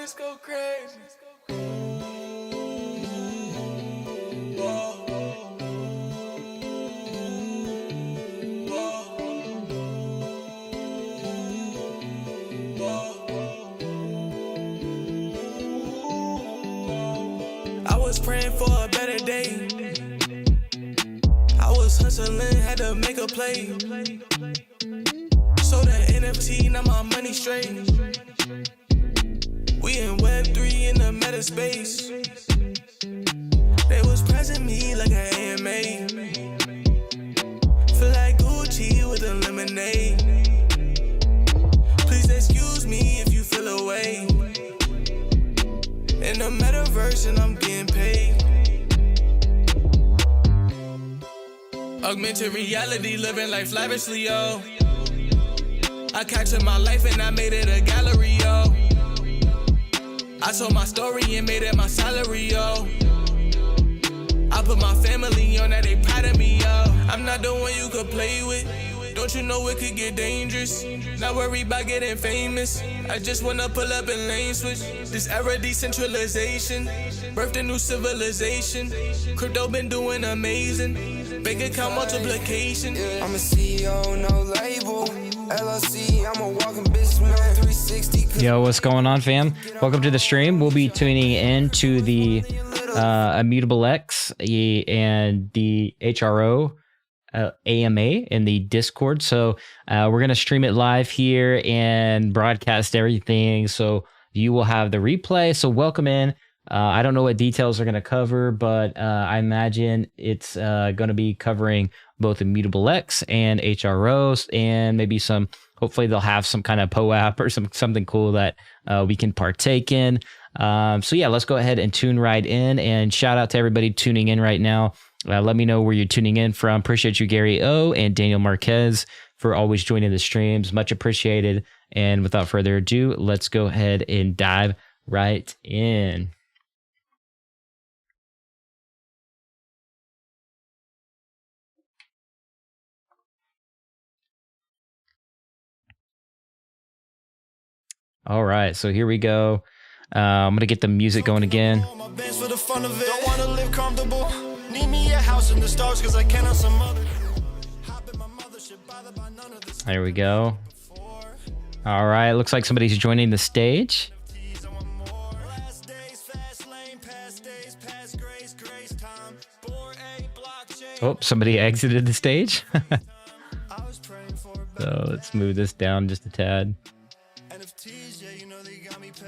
let's go crazy. I was praying for a better day. I was hustling, had to make a play. So the NFT, now my money straight. We in Web3 in the meta space. They was pressing me like an AMA. Feel like Gucci with a lemonade. Please excuse me if you feel away. In the Metaverse and I'm getting paid. Augmented reality, living life lavishly, yo. I captured my life and I made it a gallery, yo. I told my story and made it my salary, yo. I put my family on that, they proud of me, yo. I'm not the one you could play with. Don't you know it could get dangerous? Not worry about getting famous. I just wanna pull up and lane switch. This era decentralization birthed a new civilization. Crypto been doing amazing. Bank account multiplication. I'm a CEO, no label. LLC, I'm a walking businessman. 360. Yo, what's going on, fam? Welcome to the stream. We'll be tuning in to the Immutable X and the HRO AMA in the Discord. So we're going to stream it live here and broadcast everything. So you will have the replay. So welcome in. I don't know what details are going to cover, but I imagine it's going to be covering both Immutable X and HROs, and maybe some, hopefully they'll have some kind of POAP or something cool that we can partake in. So yeah, let's go ahead and tune right in, and shout out to everybody tuning in right now. Let me know where you're tuning in from. Appreciate you, Gary O and Daniel Marquez, for always joining the streams. Much appreciated. And without further ado, let's go ahead and dive right in. All right, so here we go. I'm gonna get the music going again. There we go. All right, looks like somebody's joining the stage. Oh, somebody exited the stage. So let's move this down just a tad.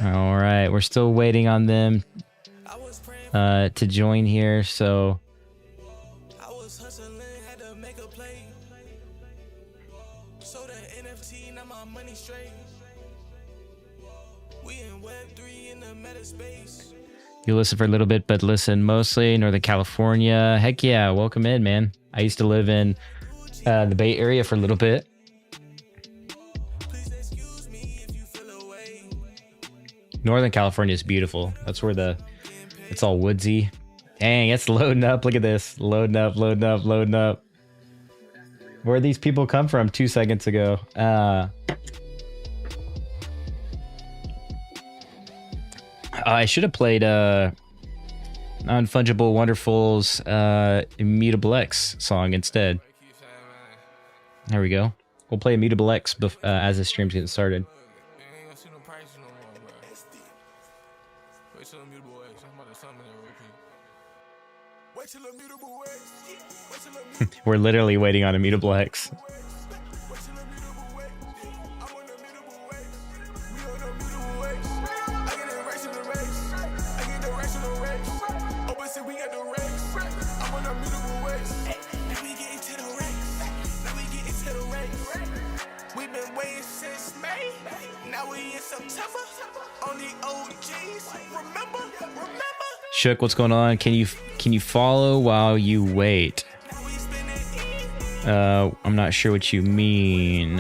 All right, we're still waiting on them to join here, so you listen for a little bit, but listen mostly. Northern California, heck yeah, welcome in, man. I used to live in the Bay Area for a little bit. Northern California is beautiful. That's where it's all woodsy. Dang, it's loading up. Look at this. Loading up, loading up, loading up. Where'd these people come from 2 seconds ago? I should have played Non-Fungible Wonderful's Immutable X song instead. There we go. We'll play Immutable X as the stream's getting started. We're literally waiting on Immutable X. Shook, what's going on? Can you follow while you wait? I'm not sure what you mean.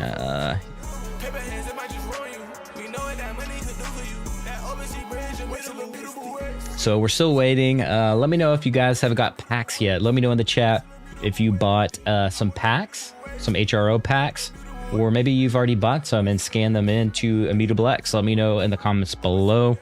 So we're still waiting. Let me know if you guys have got packs yet. Let me know in the chat if you bought some packs, some HRO packs, or maybe you've already bought some and scanned them into Immutable X. Let me know in the comments below.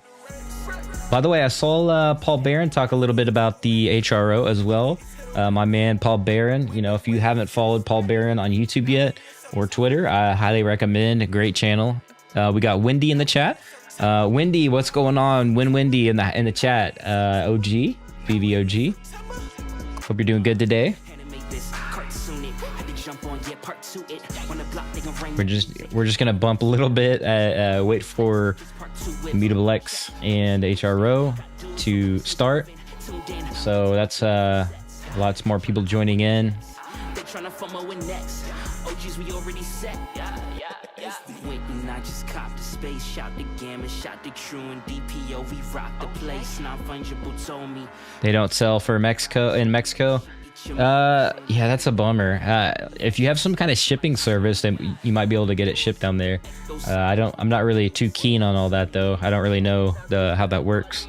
By the way, I saw Paul Barron talk a little bit about the HRO as well. My man Paul Barron, you know, if you haven't followed Paul Barron on YouTube yet or Twitter, I highly recommend. A great channel. We got Wendy in the chat. Wendy, what's going on? Wendy in the chat. OG, VeVe OG. Hope you're doing good today. We're just gonna bump a little bit. Wait for Immutable X and HRO to start. So that's lots more people joining in. I just copped the space, shot the gamma, shot the crew and DPO, we rock the place. Non-fungible told me they don't sell for Mexico in Mexico. Yeah, that's a bummer. If you have some kind of shipping service, then you might be able to get it shipped down there. I'm not really too keen on all that though. I don't really know how that works.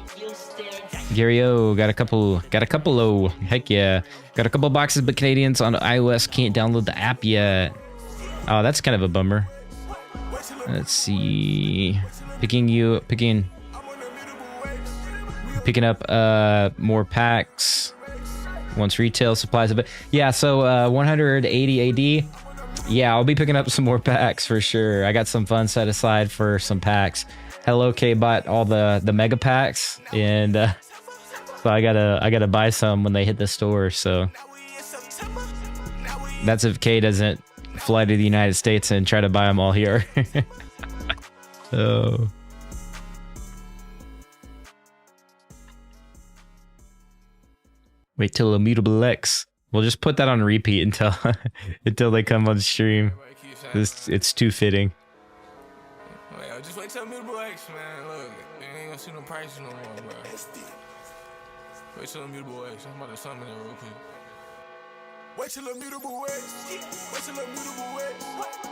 Gary O, got a couple heck yeah. Got a couple boxes, but Canadians on iOS can't download the app yet. Oh, that's kind of a bummer. Let's see. Picking up more packs once retail supplies a bit. Yeah, so 180 AD. Yeah, I'll be picking up some more packs for sure. I got some funds set aside for some packs. Hello K bought all the mega packs, and so I gotta buy some when they hit the store. So that's if K doesn't fly to the United States and try to buy them all here. Oh. Wait till Immutable X. We'll just put that on repeat until until they come on stream. It's too fitting. Just wait till Immutable X, man. Look, you ain't gonna see no price no more, bro. Wait till Immutable X. I'm about to summon it real quick. Wait till Immutable X. Wait till Immutable X.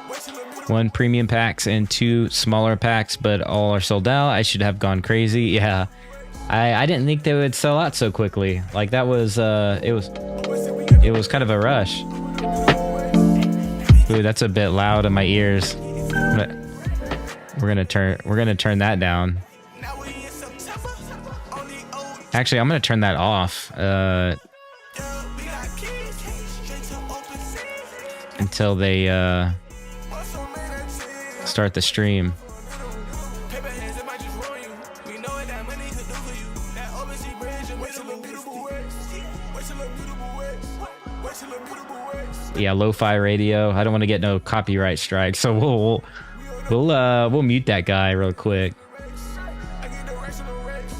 Wait till Immutable. 1 premium packs and 2 smaller packs, but all are sold out. I should have gone crazy. Yeah. I didn't think they would sell out so quickly. Like that was it was kind of a rush. Ooh, that's a bit loud in my ears. We're gonna turn that down. Actually, I'm gonna turn that off until they start the stream. Yeah, lo-fi radio. I don't want to get no copyright strike, so we'll mute that guy real quick.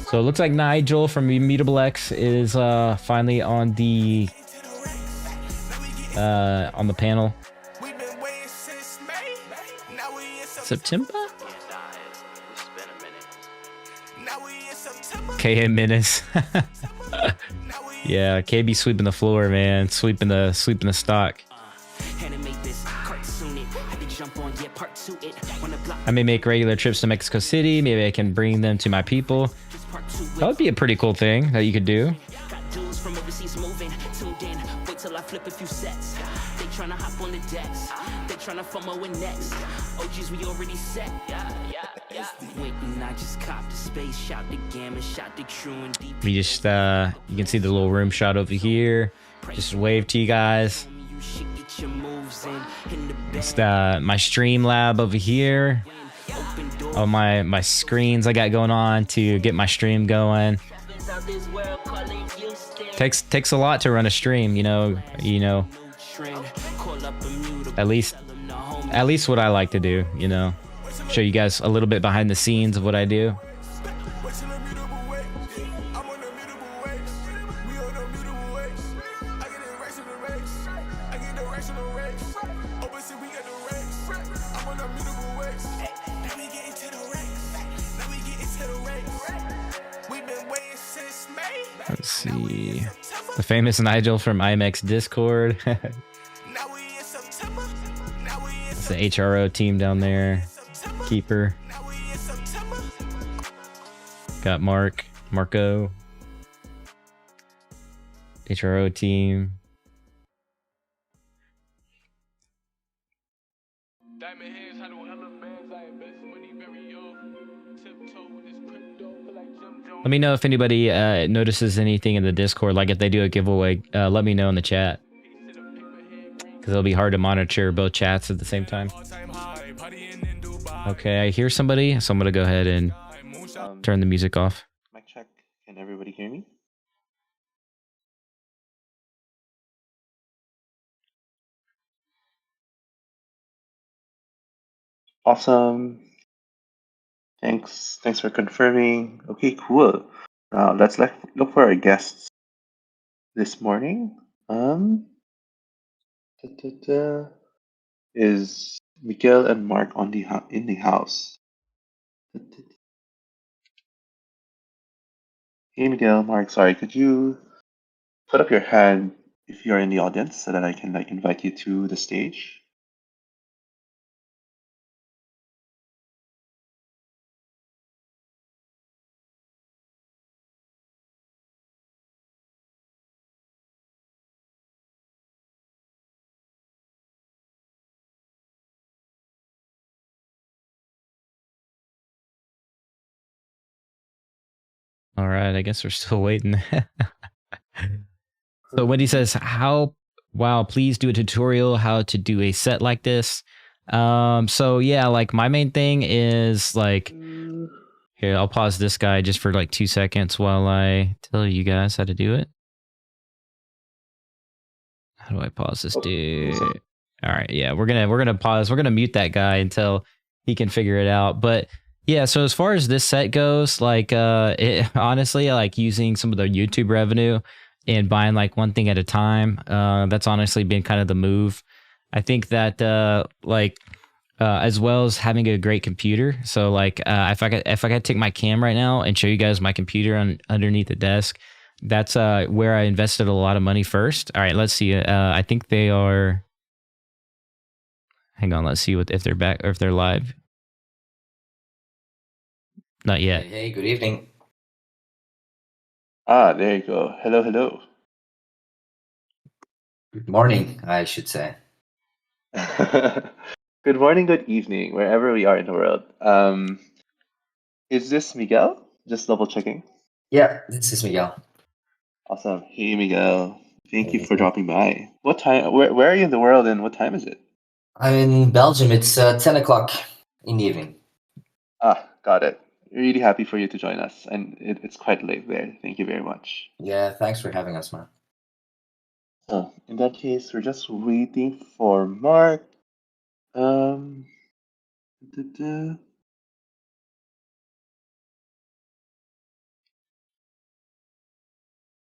So it looks like Nigel from Immutable X is finally on the panel. September? KM Menace. Yeah, KB sweeping the floor, man. Sweeping the stock. I may make regular trips to Mexico City. Maybe I can bring them to my people. That would be a pretty cool thing that you could do. We just you can see the little room shot over here. Just wave to you guys. It's my stream lab over here. All my screens I got going on to get my stream going. Takes a lot to run a stream, you know. At least what I like to do, you know. Show you guys a little bit behind the scenes of what I do. Let's see. The famous Nigel from IMX Discord. It's the HRO team down there. Keeper. Got Marco. HRO team. Diamond hands, I know hella bands, I invest money very off. Tiptoe with this crypto, feel like Jim Jones. Let me know if anybody notices anything in the Discord. Like if they do a giveaway, let me know in the chat. Because it'll be hard to monitor both chats at the same time. Okay, I hear somebody, so I'm going to go ahead and turn the music off. Mic check. Can everybody hear me? Awesome. Thanks for confirming. Okay, cool. Now let's look for our guests this morning. Is Miguel and Mark on in the house? Hey, Miguel, Mark. Sorry, could you put up your hand if you're in the audience so that I can invite you to the stage? All right, I guess we're still waiting. So Wendy says, wow, please do a tutorial how to do a set like this. So yeah, like my main thing is like, here, I'll pause this guy just for like 2 seconds while I tell you guys how to do it. How do I pause this dude? All right, yeah, we're gonna pause. We're gonna mute that guy until he can figure it out. But yeah, so as far as this set goes, like honestly, I like using some of the YouTube revenue and buying like one thing at a time. That's honestly been kind of the move. I think that as well as having a great computer. So like if I could take my cam right now and show you guys my computer underneath the desk, that's where I invested a lot of money first. All right, let's see. I think they are. Hang on, let's see if they're back or if they're live. Not yet. Hey, good evening. Ah, there you go. Hello, hello. Good morning, I should say. Good morning, good evening, wherever we are in the world. Is this Miguel? Just double checking. Yeah, this is Miguel. Awesome. Hey, Miguel. Thank you Hey. for dropping by. What time? Where are you in the world, and what time is it? I'm in Belgium. It's 10 o'clock in the evening. Ah, got it. Really happy for you to join us, and it's quite late there. Thank you very much. Yeah, thanks for having us, man. So, in that case, we're just waiting for Mark. Da-da.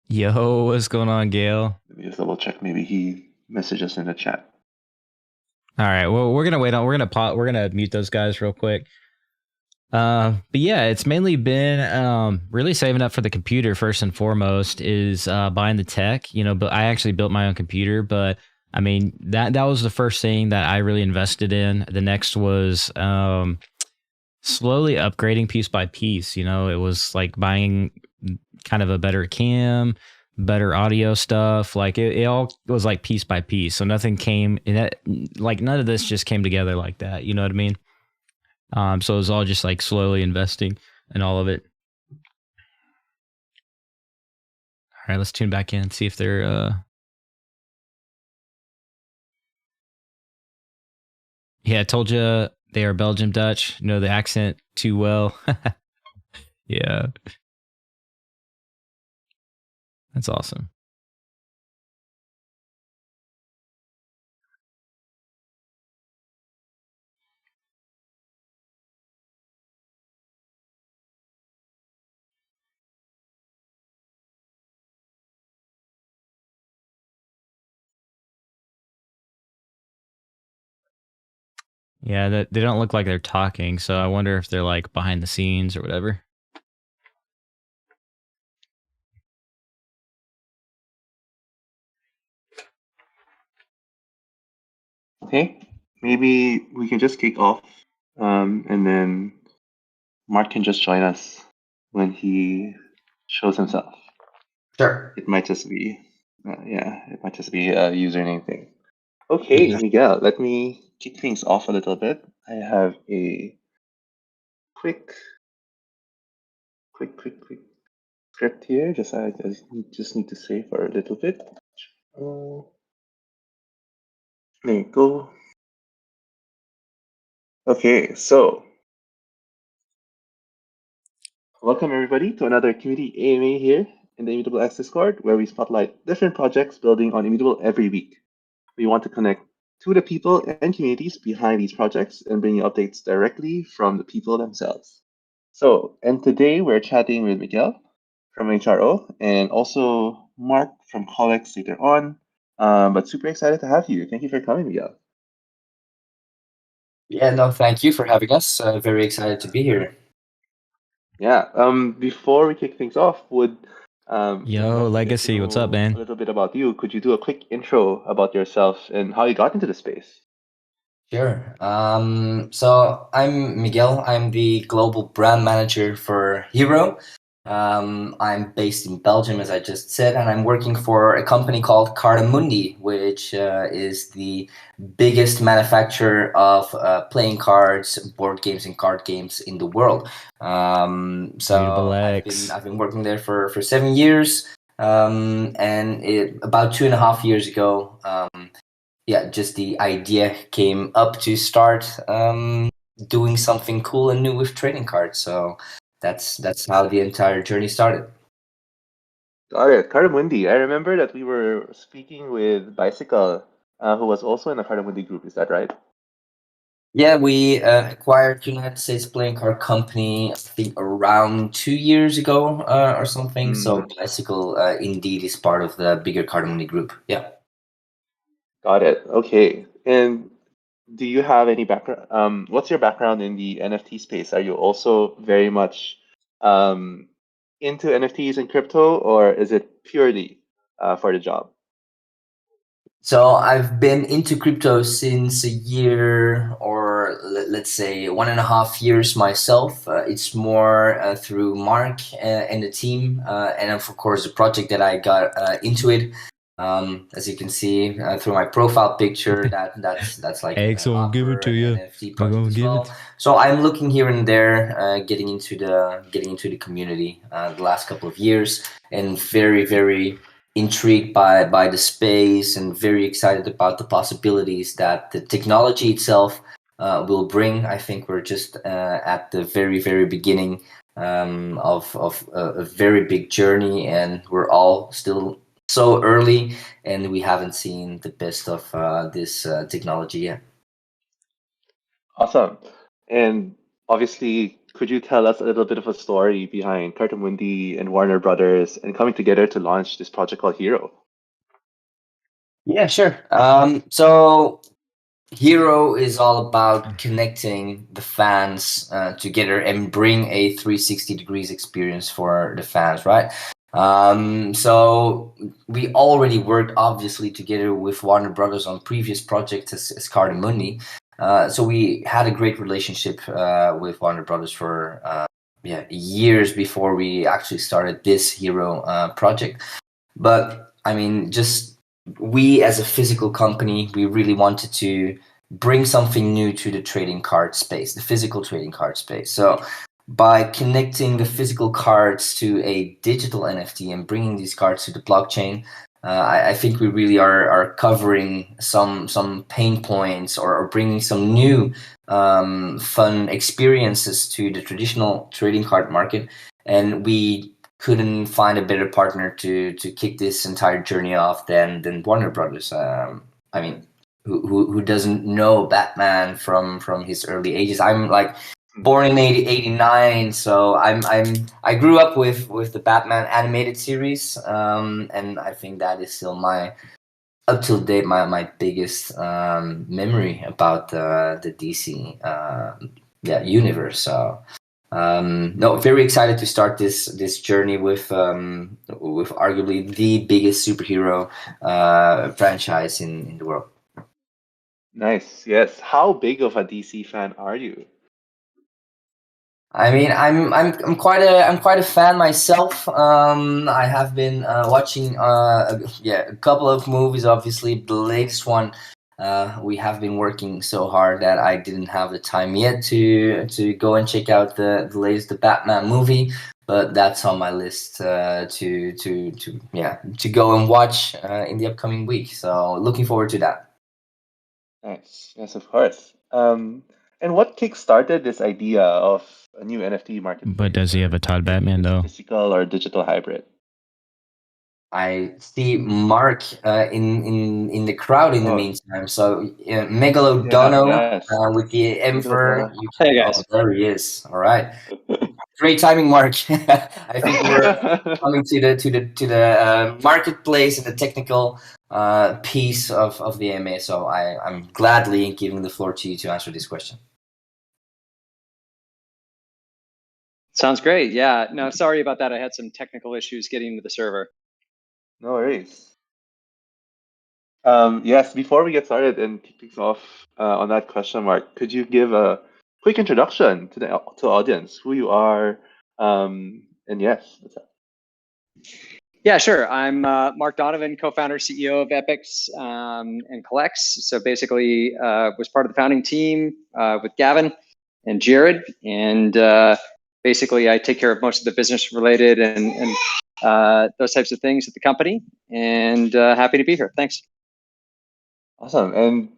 Yo, what's going on, Gail? Let me just double check. Maybe he messages in the chat. All right, well, we're gonna wait on. We're gonna mute those guys real quick. But yeah, it's mainly been really saving up for the computer first and foremost. Is buying the tech. But I actually built my own computer. But I mean that was the first thing that I really invested in. The next was slowly upgrading piece by piece. It was like buying kind of a better cam, better audio stuff. Like it all was like piece by piece. So nothing came in that, like none of this just came together like that. You know what I mean? So it was all just like slowly investing in all of it. All right, let's tune back in and see if they're yeah, I told you they are Belgium Dutch. Know the accent too well. Yeah. That's awesome. Yeah, they don't look like they're talking, so I wonder if they're like behind the scenes or whatever. Okay, maybe we can just kick off, and then Mark can just join us when he shows himself. Sure. It might just be, it might just be a username thing. Okay, Miguel, let me kick things off a little bit, I have a quick script here. I just need to say for a little bit. There you go. Okay, so welcome everybody to another community AMA here in the Immutable X Discord, where we spotlight different projects building on Immutable every week. We want to connect to the people and communities behind these projects and bring you updates directly from the people themselves. So, and today we're chatting with Miguel from HRO and also Mark from Collex later on. But super excited to have you. Thank you for coming, Miguel. Yeah, no, thank you for having us. Very excited to be here. Yeah. Before we kick things off, would Yo, Legacy, what's up, man? A little bit about you. Could you do a quick intro about yourself and how you got into the space? Sure. So I'm Miguel. I'm the global brand manager for Hro. I'm based in Belgium, as I just said, and I'm working for a company called Cardamundi, which is the biggest manufacturer of playing cards, board games, and card games in the world. So I've been working there for 7 years, and about 2.5 years ago, just the idea came up to start doing something cool and new with trading cards. So that's how the entire journey started. Got it. Cardamundi. I remember that we were speaking with Bicycle, who was also in the Cardamundi group. Is that right? Yeah, we acquired United States Playing Card Company, I think around 2 years ago or something. So Bicycle indeed is part of the bigger Cardamundi group. Yeah. Got it. Okay. And do you have any background? What's your background in the NFT space? Are you also very much into NFTs and crypto, or is it purely for the job? So I've been into crypto since a year, or let's say 1.5 years myself. It's more through Mark and the team, and of course the project that I got into it. As you can see through my profile picture, that's like X won't give it to you. NFT project as well. So I'm looking here and there, getting into the community the last couple of years, and very intrigued by the space and very excited about the possibilities that the technology itself will bring. I think we're just at the very beginning of a very big journey, and we're all still so early, and we haven't seen the best of this technology yet. Awesome. And obviously, could you tell us a little bit of a story behind Cardamundi and Warner Brothers and coming together to launch this project called Hro? Yeah, sure. So Hro is all about connecting the fans together and bring a 360 degrees experience for the fans, right? So we already worked obviously together with Warner Brothers on previous projects as Cardamundi. So we had a great relationship with Warner Brothers for years before we actually started this Hro project. But I mean, just we as a physical company, we really wanted to bring something new to the trading card space, the physical trading card space. So by connecting the physical cards to a digital NFT and bringing these cards to the blockchain, I think we really are covering some pain points or bringing some new fun experiences to the traditional trading card market. And we couldn't find a better partner to kick this entire journey off than Warner Brothers. I mean, who doesn't know Batman from his early ages? I'm like born in 89, so I grew up with the Batman animated series, and I think that is still my up till date my biggest memory about the DC universe. So no, very excited to start this journey with arguably the biggest superhero franchise in the world. Nice. Yes. How big of a DC fan are you? I mean, I'm quite a fan myself. I have been watching a couple of movies. Obviously, the latest one We have been working so hard that I didn't have the time yet to go and check out the latest the Batman movie, but that's on my list to go and watch in the upcoming week. So looking forward to that. Nice. Yes, of course. And what kickstarted this idea of a new NFT marketplace? But does he have a Todd Batman though? Physical or digital hybrid? I see Mark in the crowd in the Oh. meantime. So Megalodono Yes. with the Emperor. Hey, guys. Oh, there he is. All right. Great timing, Mark. I think we're coming to the marketplace and the technical piece of the AMA. So I'm gladly giving the floor to you to answer this question. Sounds great. Yeah. No, sorry about that. I had some technical issues getting into the server. No worries. Yes, before we get started and kick things off on that question, Mark, could you give a quick introduction to the audience, who you are, and yes, that's it. Yeah, sure. I'm Mark Donovan, co-founder, CEO of Epix and Collects. So basically, was part of the founding team with Gavin and Jared, and basically, I take care of most of the business related and those types of things at the company. And happy to be here. Thanks. Awesome, and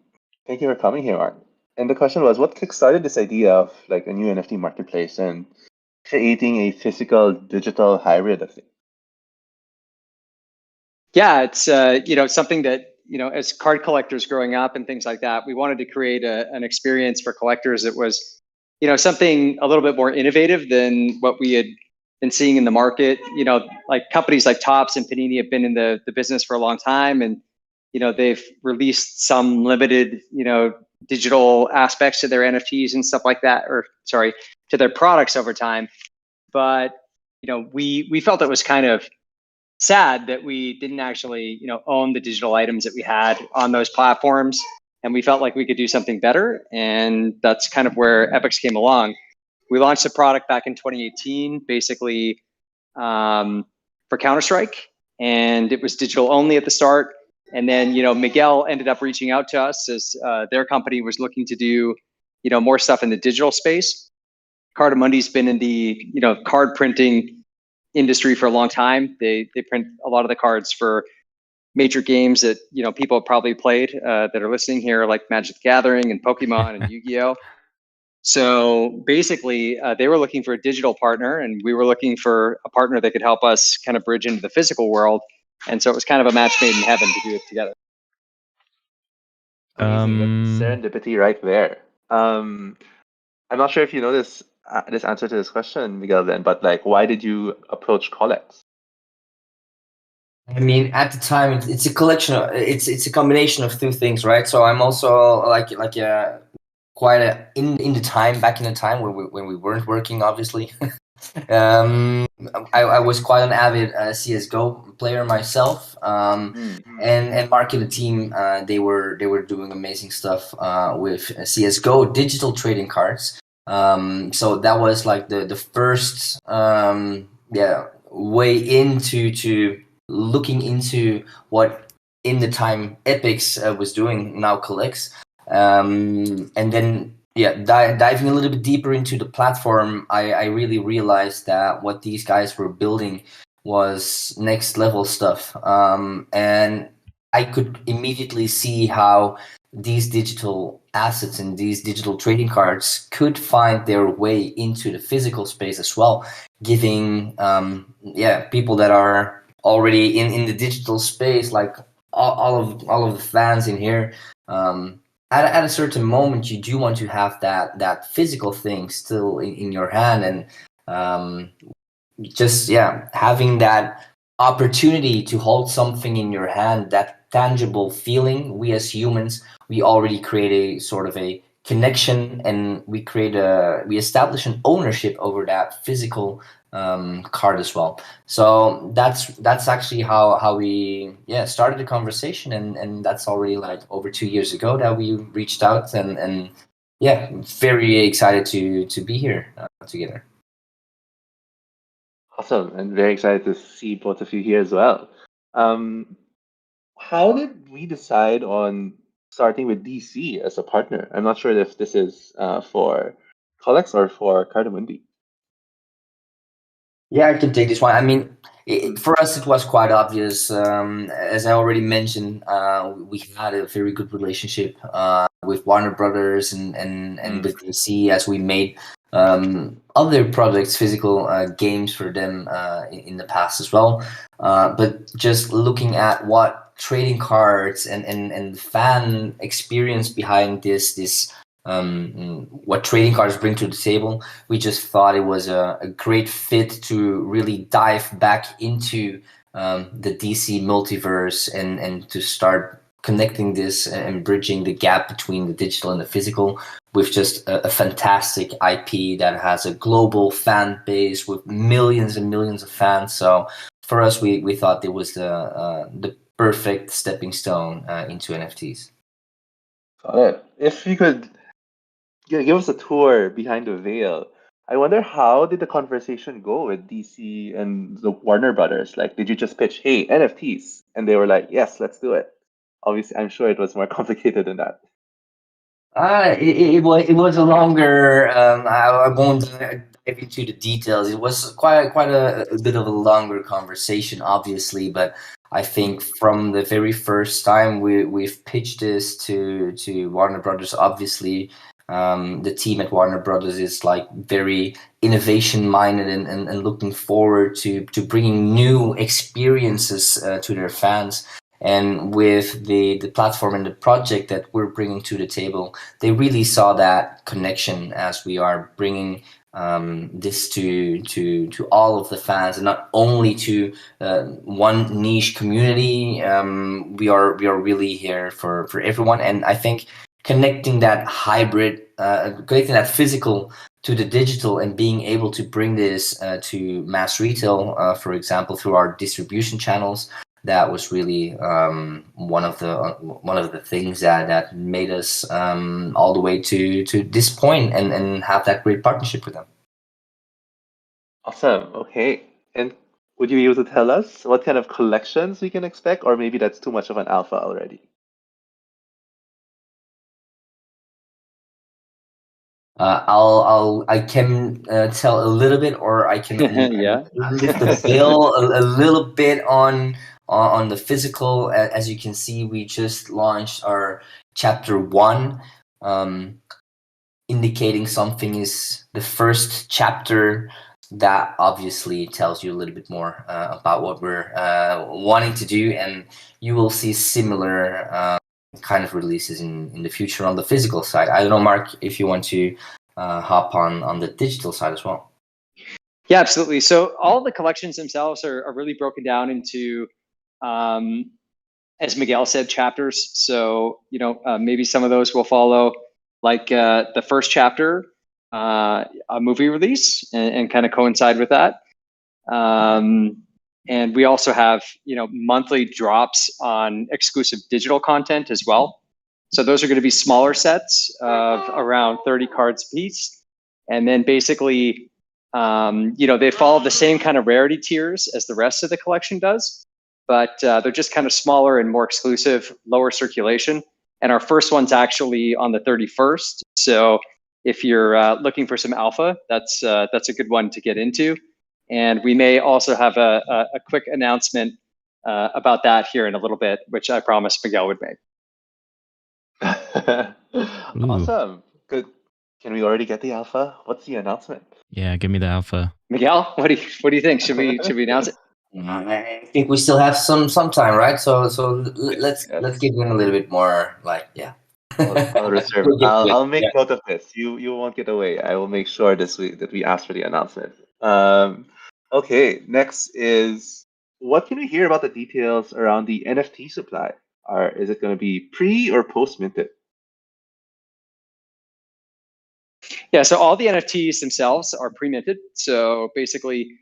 thank you for coming here, Mark. And the question was, what kickstarted this idea of like a new NFT marketplace and creating a physical digital hybrid of it? Yeah, it's something that as card collectors growing up and things like that, we wanted to create an experience for collectors that was something a little bit more innovative than what we had been seeing in the market. Like companies like Topps and Panini have been in the business for a long time, and they've released some limited digital aspects to their NFTs and stuff like that, or sorry, to their products over time. But we felt it was kind of sad that we didn't actually own the digital items that we had on those platforms, and we felt like we could do something better, and that's kind of where Epix came along. We launched the product back in 2018, basically for Counter-Strike, and it was digital only at the start. And then Miguel ended up reaching out to us as their company was looking to do more stuff in the digital space. Cardamundi's been in the card printing industry for a long time. They print a lot of the cards for major games that people have probably played that are listening here, like Magic the Gathering and Pokemon and Yu-Gi-Oh. So basically, they were looking for a digital partner, and we were looking for a partner that could help us kind of bridge into the physical world. And so it was kind of a match made in heaven to do it together. Amazing. That's serendipity right there. I'm not sure if you know this answer to this question, Miguel, then, but like, why did you approach Collects? I mean, at the time, it's a collection of it's a combination of two things, right? So I'm also quite in the time back in the time when we weren't working, obviously. I was quite an avid CS:GO player myself, and Mark and the team they were doing amazing stuff with CS:GO digital trading cards. So that was like the first way into looking into what in the time Epix was doing, now Collects, and then diving a little bit deeper into the platform, I really realized that what these guys were building was next level stuff, and I could immediately see how these digital assets and these digital trading cards could find their way into the physical space as well, giving people that are already in the digital space, like all of the fans in here, at a certain moment you do want to have that physical thing still in your hand, and having that opportunity to hold something in your hand, that tangible feeling. We as humans, we already create a sort of a connection, and we establish an ownership over that physical card as well. So that's actually how we started the conversation, and that's already like over 2 years ago that we reached out, and very excited to be here together. Awesome, and very excited to see both of you here as well. How did we decide on starting with DC as a partner. I'm not sure if this is for Collex or for Cardamundi. Yeah, I can take this one. I mean, for us, it was quite obvious. As I already mentioned, we had a very good relationship with Warner Brothers and with DC as we made other projects, physical games for them in the past as well. But just looking at what trading cards and fan experience behind this what trading cards bring to the table, we just thought it was a great fit to really dive back into the DC multiverse and to start connecting this and bridging the gap between the digital and the physical with just a fantastic IP that has a global fan base with millions and millions of fans. So for us, we thought it was the perfect stepping stone into NFTs. Got it. If you could give us a tour behind the veil, I wonder how did the conversation go with DC and the Warner Brothers? Like, did you just pitch, hey, NFTs? And they were like, yes, let's do it. Obviously, I'm sure it was more complicated than that. It was a longer. I won't dive into the details. It was quite a bit of a longer conversation, obviously. But I think from the very first time we've pitched this to Warner Brothers, obviously the team at Warner Brothers is like very innovation minded and looking forward to bringing new experiences to their fans. And with the platform and the project that we're bringing to the table, they really saw that connection as we are bringing this to all of the fans and not only to one niche community. We are really here for everyone, and I think connecting that hybrid, connecting that physical to the digital and being able to bring this to mass retail, for example, through our distribution channels. That was really one of the things that made us all the way to this point and have that great partnership with them. Awesome. Okay. And would you be able to tell us what kind of collections we can expect, or maybe that's too much of an alpha already? I can tell a little bit, or I can Yeah. lift the veil a little bit on the physical. As you can see, we just launched our chapter 1, indicating something is the first chapter. That obviously tells you a little bit more about what we're wanting to do, and you will see similar kind of releases in the future on the physical side. I don't know, Mark, if you want to hop on the digital side as well. Yeah, absolutely. So all the collections themselves are really broken down into, as Miguel said, chapters. So, maybe some of those will follow, like the first chapter, a movie release, and kind of coincide with that. And we also have, monthly drops on exclusive digital content as well. So those are going to be smaller sets of around 30 cards a piece. And then basically, they follow the same kind of rarity tiers as the rest of the collection does, but they're just kind of smaller and more exclusive, lower circulation. And our first one's actually on the 31st. So if you're looking for some alpha, that's a good one to get into. And we may also have a quick announcement about that here in a little bit, which I promised Miguel would make. Awesome. Good. Can we already get the alpha? What's the announcement? Yeah, give me the alpha. Miguel, what do you think? Should we announce it? I think we still have some time, right? So let's give them a little bit more, like, yeah. I'll reserve. I'll make note of this. You won't get away. I will make sure this week that we ask for the announcement. Okay. Next is, what can we hear about the details around the NFT supply? Is it going to be pre or post minted? Yeah. So all the NFTs themselves are pre-minted. So basically,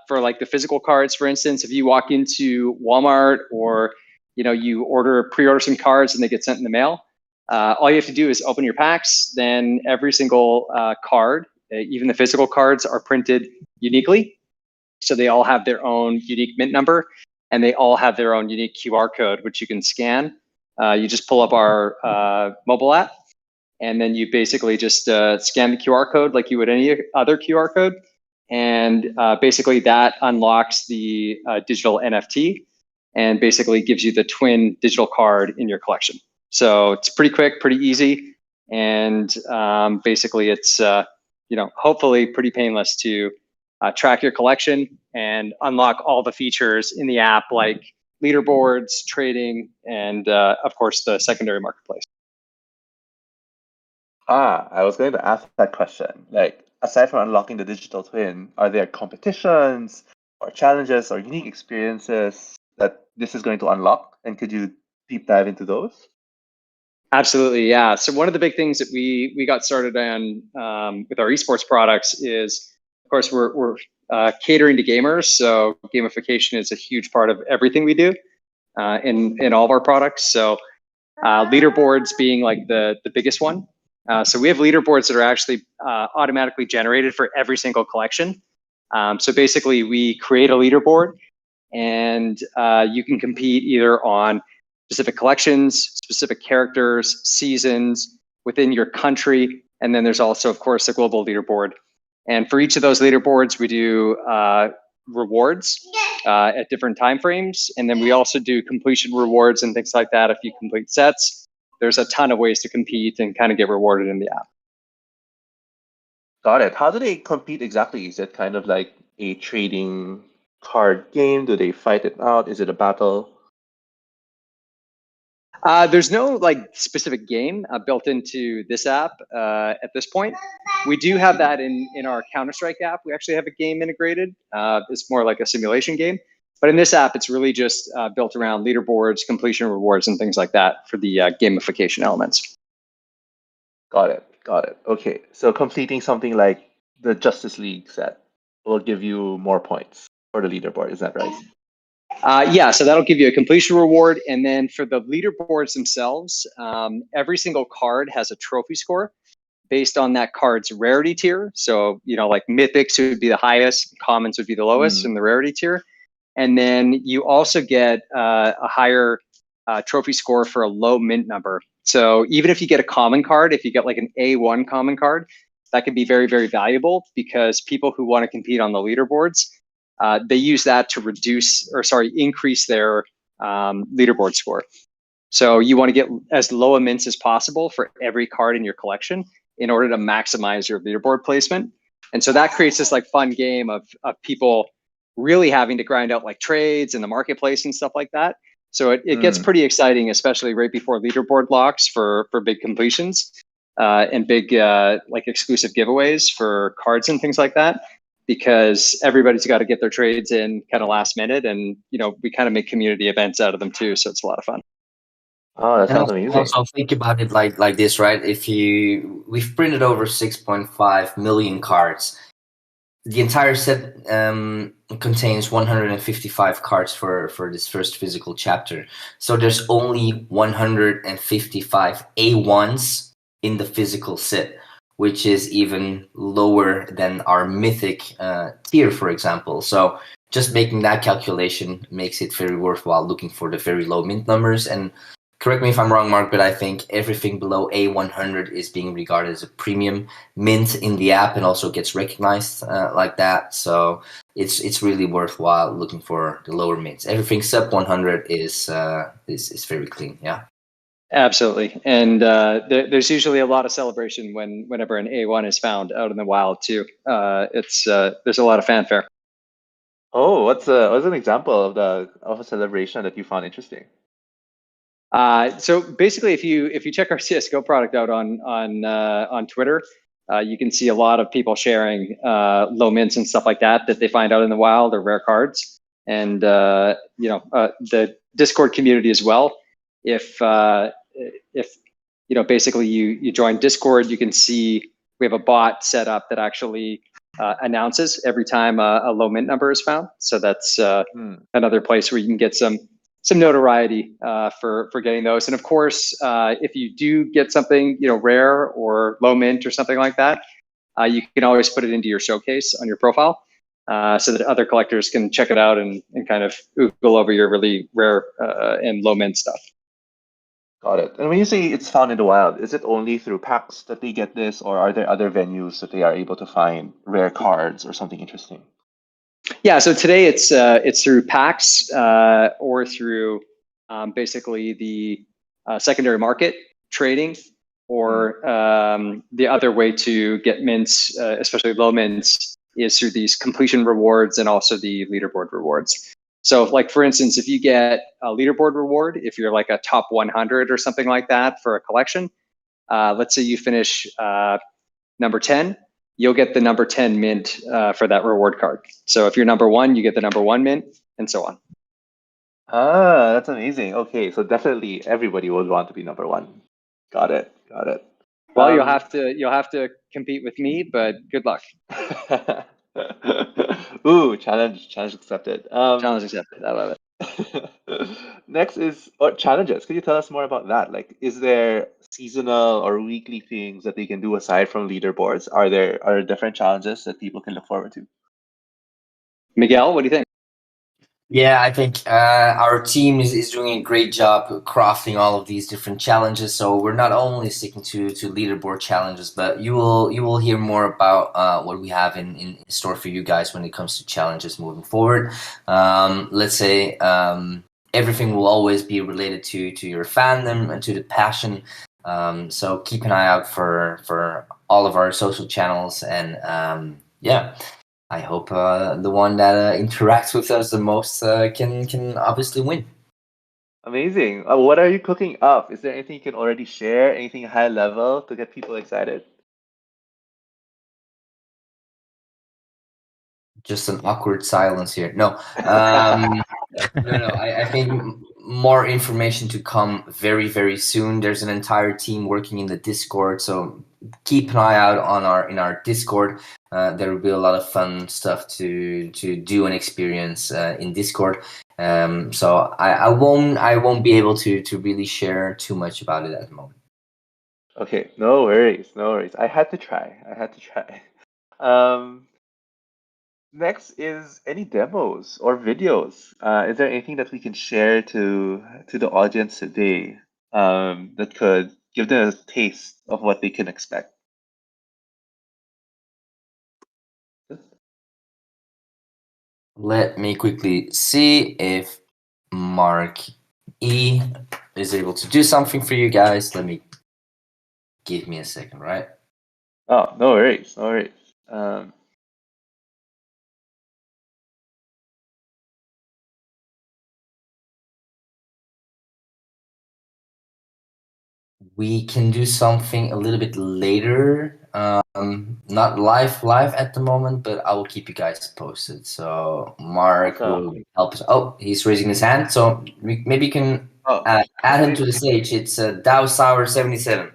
for like the physical cards, for instance, if you walk into Walmart or you pre-order some cards and they get sent in the mail, all you have to do is open your packs. Then every single card, even the physical cards, are printed uniquely. So they all have their own unique mint number, and they all have their own unique QR code, which you can scan you just pull up our mobile app, and then you basically just scan the QR code like you would any other QR code. And basically that unlocks the digital NFT and basically gives you the twin digital card in your collection. So it's pretty quick, pretty easy. And basically it's, hopefully pretty painless to track your collection and unlock all the features in the app, like leaderboards, trading, and of course the secondary marketplace. I was going to ask that question. Like, aside from unlocking the digital twin, are there competitions or challenges or unique experiences that this is going to unlock? And could you deep dive into those? Absolutely, yeah. So one of the big things that we got started on with our esports products is, of course, we're catering to gamers. So gamification is a huge part of everything we do in all of our products. So leaderboards being like the biggest one. So we have leaderboards that are actually automatically generated for every single collection. So basically, we create a leaderboard, and you can compete either on specific collections, specific characters, seasons within your country, and then there's also, of course, a global leaderboard. And for each of those leaderboards, we do rewards at different time frames, and then we also do completion rewards and things like that if you complete sets. There's a ton of ways to compete and kind of get rewarded in the app. Got it. How do they compete exactly? Is it kind of like a trading card game? Do they fight it out? Is it a battle? There's no like specific game built into this app at this point. We do have that in our Counter-Strike app. We actually have a game integrated. It's more like a simulation game. But in this app, it's really just built around leaderboards, completion rewards, and things like that for the gamification elements. Got it. Okay, so completing something like the Justice League set will give you more points for the leaderboard. Is that right? Yeah, so that'll give you a completion reward. And then for the leaderboards themselves, every single card has a trophy score based on that card's rarity tier. So, like Mythics would be the highest, Commons would be the lowest in the rarity tier. And then you also get a higher trophy score for a low mint number. So even if you get a common card, if you get like an A1 common card, that can be very, very valuable because people who want to compete on the leaderboards, they use that to increase their leaderboard score. So you want to get as low a mints as possible for every card in your collection in order to maximize your leaderboard placement. And so that creates this like fun game of people really having to grind out like trades in the marketplace and stuff like that. So it gets pretty exciting, especially right before leaderboard locks for big completions and big like exclusive giveaways for cards and things like that, because everybody's got to get their trades in kind of last minute, and we kind of make community events out of them too. So it's a lot of fun. Oh, that sounds amazing. Also think about it like this, right? We've printed over 6.5 million cards. The entire set contains 155 cards for this first physical chapter. So there's only 155 A1s in the physical set, which is even lower than our Mythic tier, for example. So just making that calculation makes it very worthwhile looking for the very low mint numbers. And correct me if I'm wrong, Mark, but I think everything below A100 is being regarded as a premium mint in the app and also gets recognized like that. So it's really worthwhile looking for the lower mints. Everything sub 100 is very clean. Yeah. Absolutely, and there's usually a lot of celebration whenever an A1 is found out in the wild too. There's a lot of fanfare. Oh, what's an example of a celebration that you found interesting? So basically, if you check our CS:GO product out on Twitter, you can see a lot of people sharing low mints and stuff like that they find out in the wild, or rare cards, and the Discord community as well. If basically you join Discord, you can see we have a bot set up that actually announces every time a low mint number is found. So that's another place where you can get some notoriety for getting those. And of course, if you do get something rare or low mint or something like that, you can always put it into your showcase on your profile so that other collectors can check it out and kind of oogle over your really rare and low mint stuff. Got it. And when you say it's found in the wild, is it only through packs that they get this, or are there other venues that they are able to find rare cards or something interesting? Yeah, so today it's through packs or through basically the secondary market trading, or the other way to get mints, especially low mints, is through these completion rewards and also the leaderboard rewards. So, like for instance, if you get a leaderboard reward, if you're like a top 100 or something like that for a collection, let's say you finish number 10, you'll get the number 10 mint for that reward card. So if you're number 1, you get the number 1 mint, and so on. Ah, that's amazing. Okay, so definitely everybody would want to be number 1. Got it. Got it. Well, you'll have to compete with me, but good luck. Ooh, challenge accepted. Challenge accepted. I love it. Next is challenges. Could you tell us more about that? Like, is there seasonal or weekly things that they can do aside from leaderboards? Are there different challenges that people can look forward to? Miguel, what do you think? Yeah, I think our team is doing a great job crafting all of these different challenges. So we're not only sticking to leaderboard challenges, but you will hear more about what we have in store for you guys when it comes to challenges moving forward. Let's say everything will always be related to your fandom and to the passion. So keep an eye out for all of our social channels, and yeah. I hope the one that interacts with us the most can obviously win. Amazing. What are you cooking up? Is there anything you can already share? Anything high level to get people excited? Just an awkward silence here. No, no. I think more information to come very, very soon. There's an entire team working in the Discord, so keep an eye out on in our Discord. There will be a lot of fun stuff to do and experience in Discord. So I won't be able to really share too much about it at the moment. Okay, no worries, no worries. I had to try. Next is any demos or videos. Is there anything that we can share to the audience today that could give them a taste of what they can expect? Let me quickly see if Mark E is able to do something for you guys. Give me a second, right? Oh, no worries, no worries. We can do something a little bit later. Not live at the moment, but I will keep you guys posted. So Mark will help us. Oh, he's raising his hand. So maybe you can add him to the stage. It's Dow Sour 77.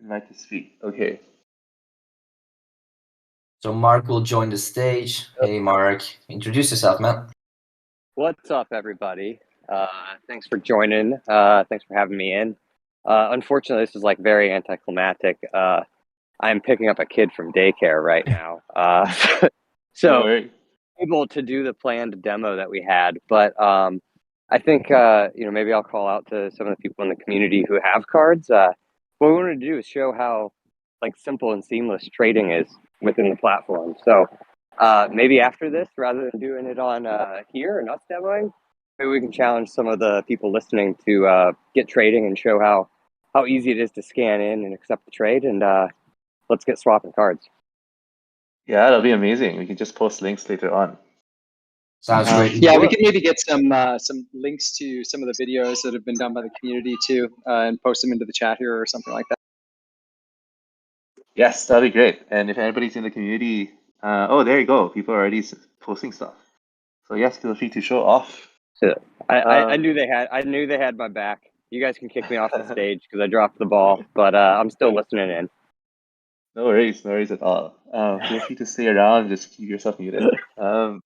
Invite to speak. Okay. So Mark will join the stage. Hey, Mark, introduce yourself, man. What's up, everybody? Thanks for joining. Thanks for having me in. Unfortunately, this is like very anticlimactic. I'm picking up a kid from daycare right now. So able to do the planned demo that we had, but I think maybe I'll call out to some of the people in the community who have cards. What we wanted to do is show how like simple and seamless trading is within the platform. So maybe after this, rather than doing it on here and us demoing, maybe we can challenge some of the people listening to get trading and show how easy it is to scan in and accept the trade, and let's get swapping cards. Yeah, that'll be amazing. We can just post links later on. Sounds great. Yeah, we could maybe get some links to some of the videos that have been done by the community too, and post them into the chat here or something like that. Yes, that'd be great. And if anybody's in the community, oh, there you go. People are already posting stuff. So yes, feel free to show off. So I knew they had my back. You guys can kick me off the stage because I dropped the ball, but I'm still listening in. No worries at all. Feel free to stay around. Just keep yourself muted.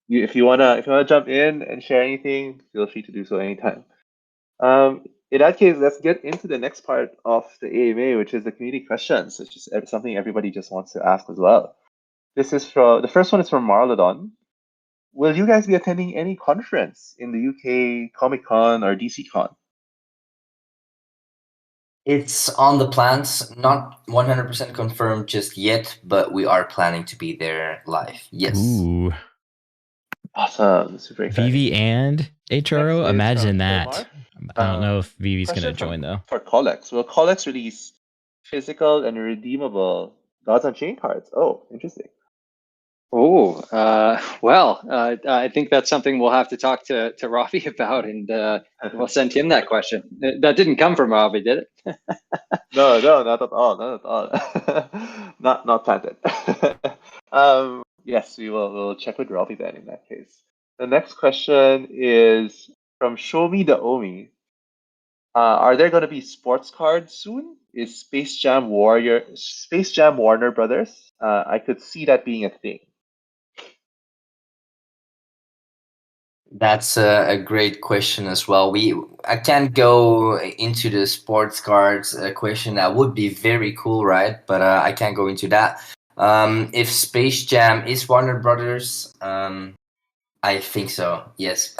If you wanna jump in and share anything, feel free to do so anytime. In that case, let's get into the next part of the AMA, which is the community questions, which is something everybody just wants to ask as well. The first one is from Marlodon. Will you guys be attending any conference in the UK, Comic Con or DC Con? It's on the plans, not 100% confirmed just yet, but we are planning to be there live. Yes. Ooh, Awesome. Super exciting. VeVe and HRO. Next is Imagine from that. Omar. I don't know if VeVe's Question gonna join though. For Colex. Will Colex release physical and redeemable Gods on Chain cards? Oh, interesting. Oh, I think that's something we'll have to talk to Ravi about, and we'll send him that question. That didn't come from Ravi, did it? No, not at all. Not at all. not planted. Yes, we'll check with Ravi then in that case. The next question is from Show Me the Omi. Are there going to be sports cards soon? Is Space Jam Warner Brothers? I could see that being a thing. That's a great question as well. I can't go into the sports cards question. That would be very cool, right? But I can't go into that. If Space Jam is Warner Brothers, I think so. Yes.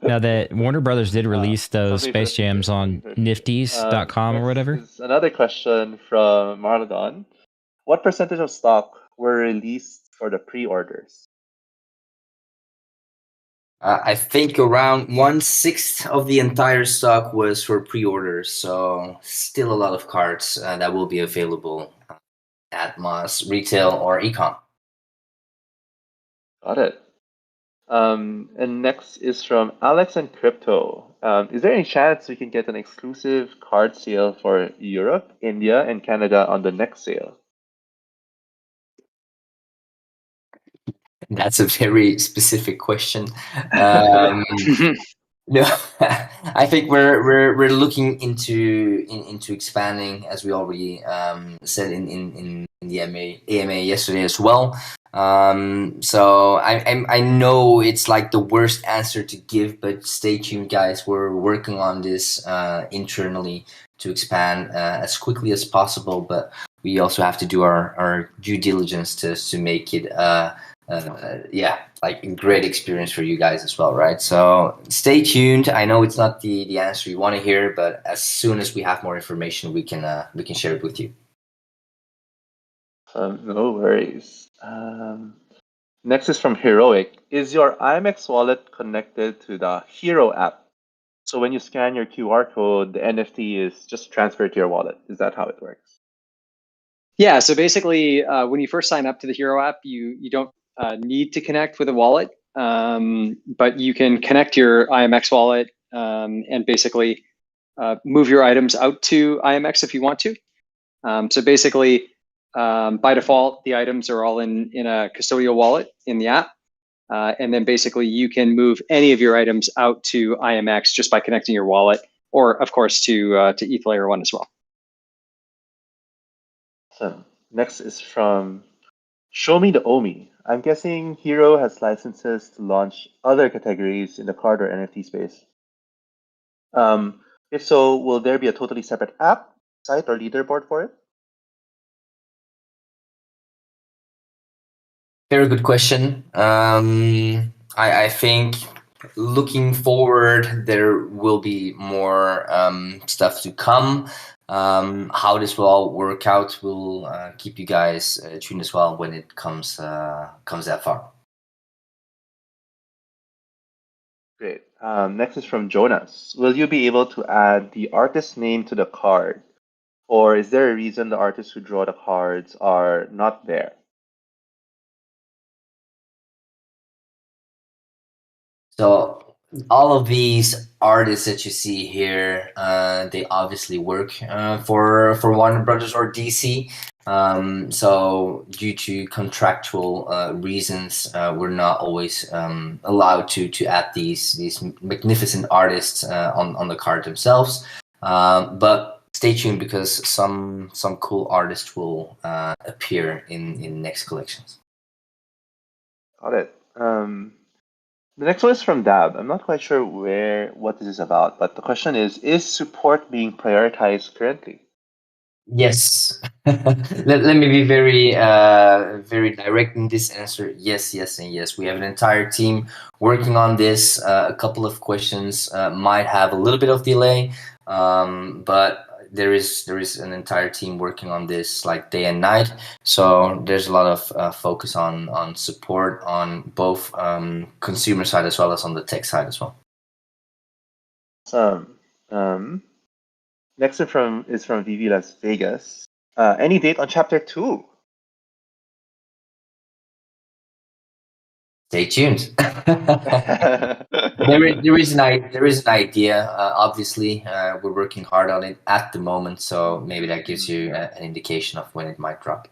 Now that Warner Brothers did release those something Space Jams on nifties.com or whatever. Is another question from Marladon. What percentage of stock were released for the pre-orders? I think around 1/6 of the entire stock was for pre-orders, so still a lot of cards that will be available at Moss retail or ecom. Got it. And next is from Alex and Crypto. Is there any chance we can get an exclusive card sale for Europe, India, and Canada on the next sale? That's a very specific question. No, I think we're looking into expanding, as we already said in the AMA yesterday as well. So I know it's like the worst answer to give, but stay tuned, guys. We're working on this internally to expand as quickly as possible, but we also have to do our due diligence to make it like a great experience for you guys as well, right? So stay tuned. I know it's not the answer you want to hear, but as soon as we have more information, we can share it with you. No worries. Next is from Heroic. Is your IMX wallet connected to the Hro app? So when you scan your QR code, the NFT is just transferred to your wallet. Is that how it works? Yeah. So basically, when you first sign up to the Hro app, you don't need to connect with a wallet, but you can connect your IMX wallet and basically move your items out to IMX if you want to. So basically, by default, the items are all in a custodial wallet in the app. And then basically you can move any of your items out to IMX just by connecting your wallet, or of course to ETH Layer 1 as well. So next is from Show Me the Omi. I'm guessing Hro has licenses to launch other categories in the card or NFT space. If so, will there be a totally separate app, site, or leaderboard for it? Very good question. I think looking forward, there will be more stuff to come. How this will all work out, we'll keep you guys tuned as well when it comes that far. Great. Next is from Jonas. Will you be able to add the artist name to the card? Or is there a reason the artists who draw the cards are not there? So all of these artists that you see here, they obviously work for Warner Brothers or DC. So due to contractual reasons, we're not always allowed to add these magnificent artists on the card themselves. But stay tuned, because some cool artists will appear in next collections. Got it. The next one is from Dab. I'm not quite sure what this is about, but the question is support being prioritized currently? Yes. Let me be very very direct in this answer. Yes, and yes. We have an entire team working on this. A couple of questions might have a little bit of delay, But there is an entire team working on this like day and night. So there's a lot of focus on support on both consumer side as well as on the tech side as well. Next is from VeVe Las Vegas. Any date on Chapter 2? Stay tuned. there is an idea. Obviously, we're working hard on it at the moment, so maybe that gives you an indication of when it might drop.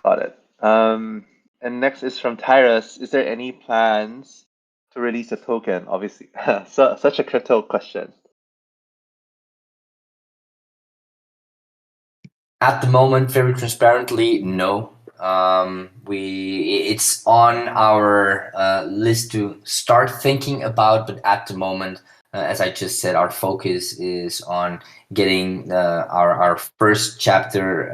Got it. And next is from Tyrus. Is there any plans to release a token? Obviously, such a crypto question. At the moment, very transparently, no. It's on our list to start thinking about, but at the moment, as I just said, our focus is on getting our first chapter,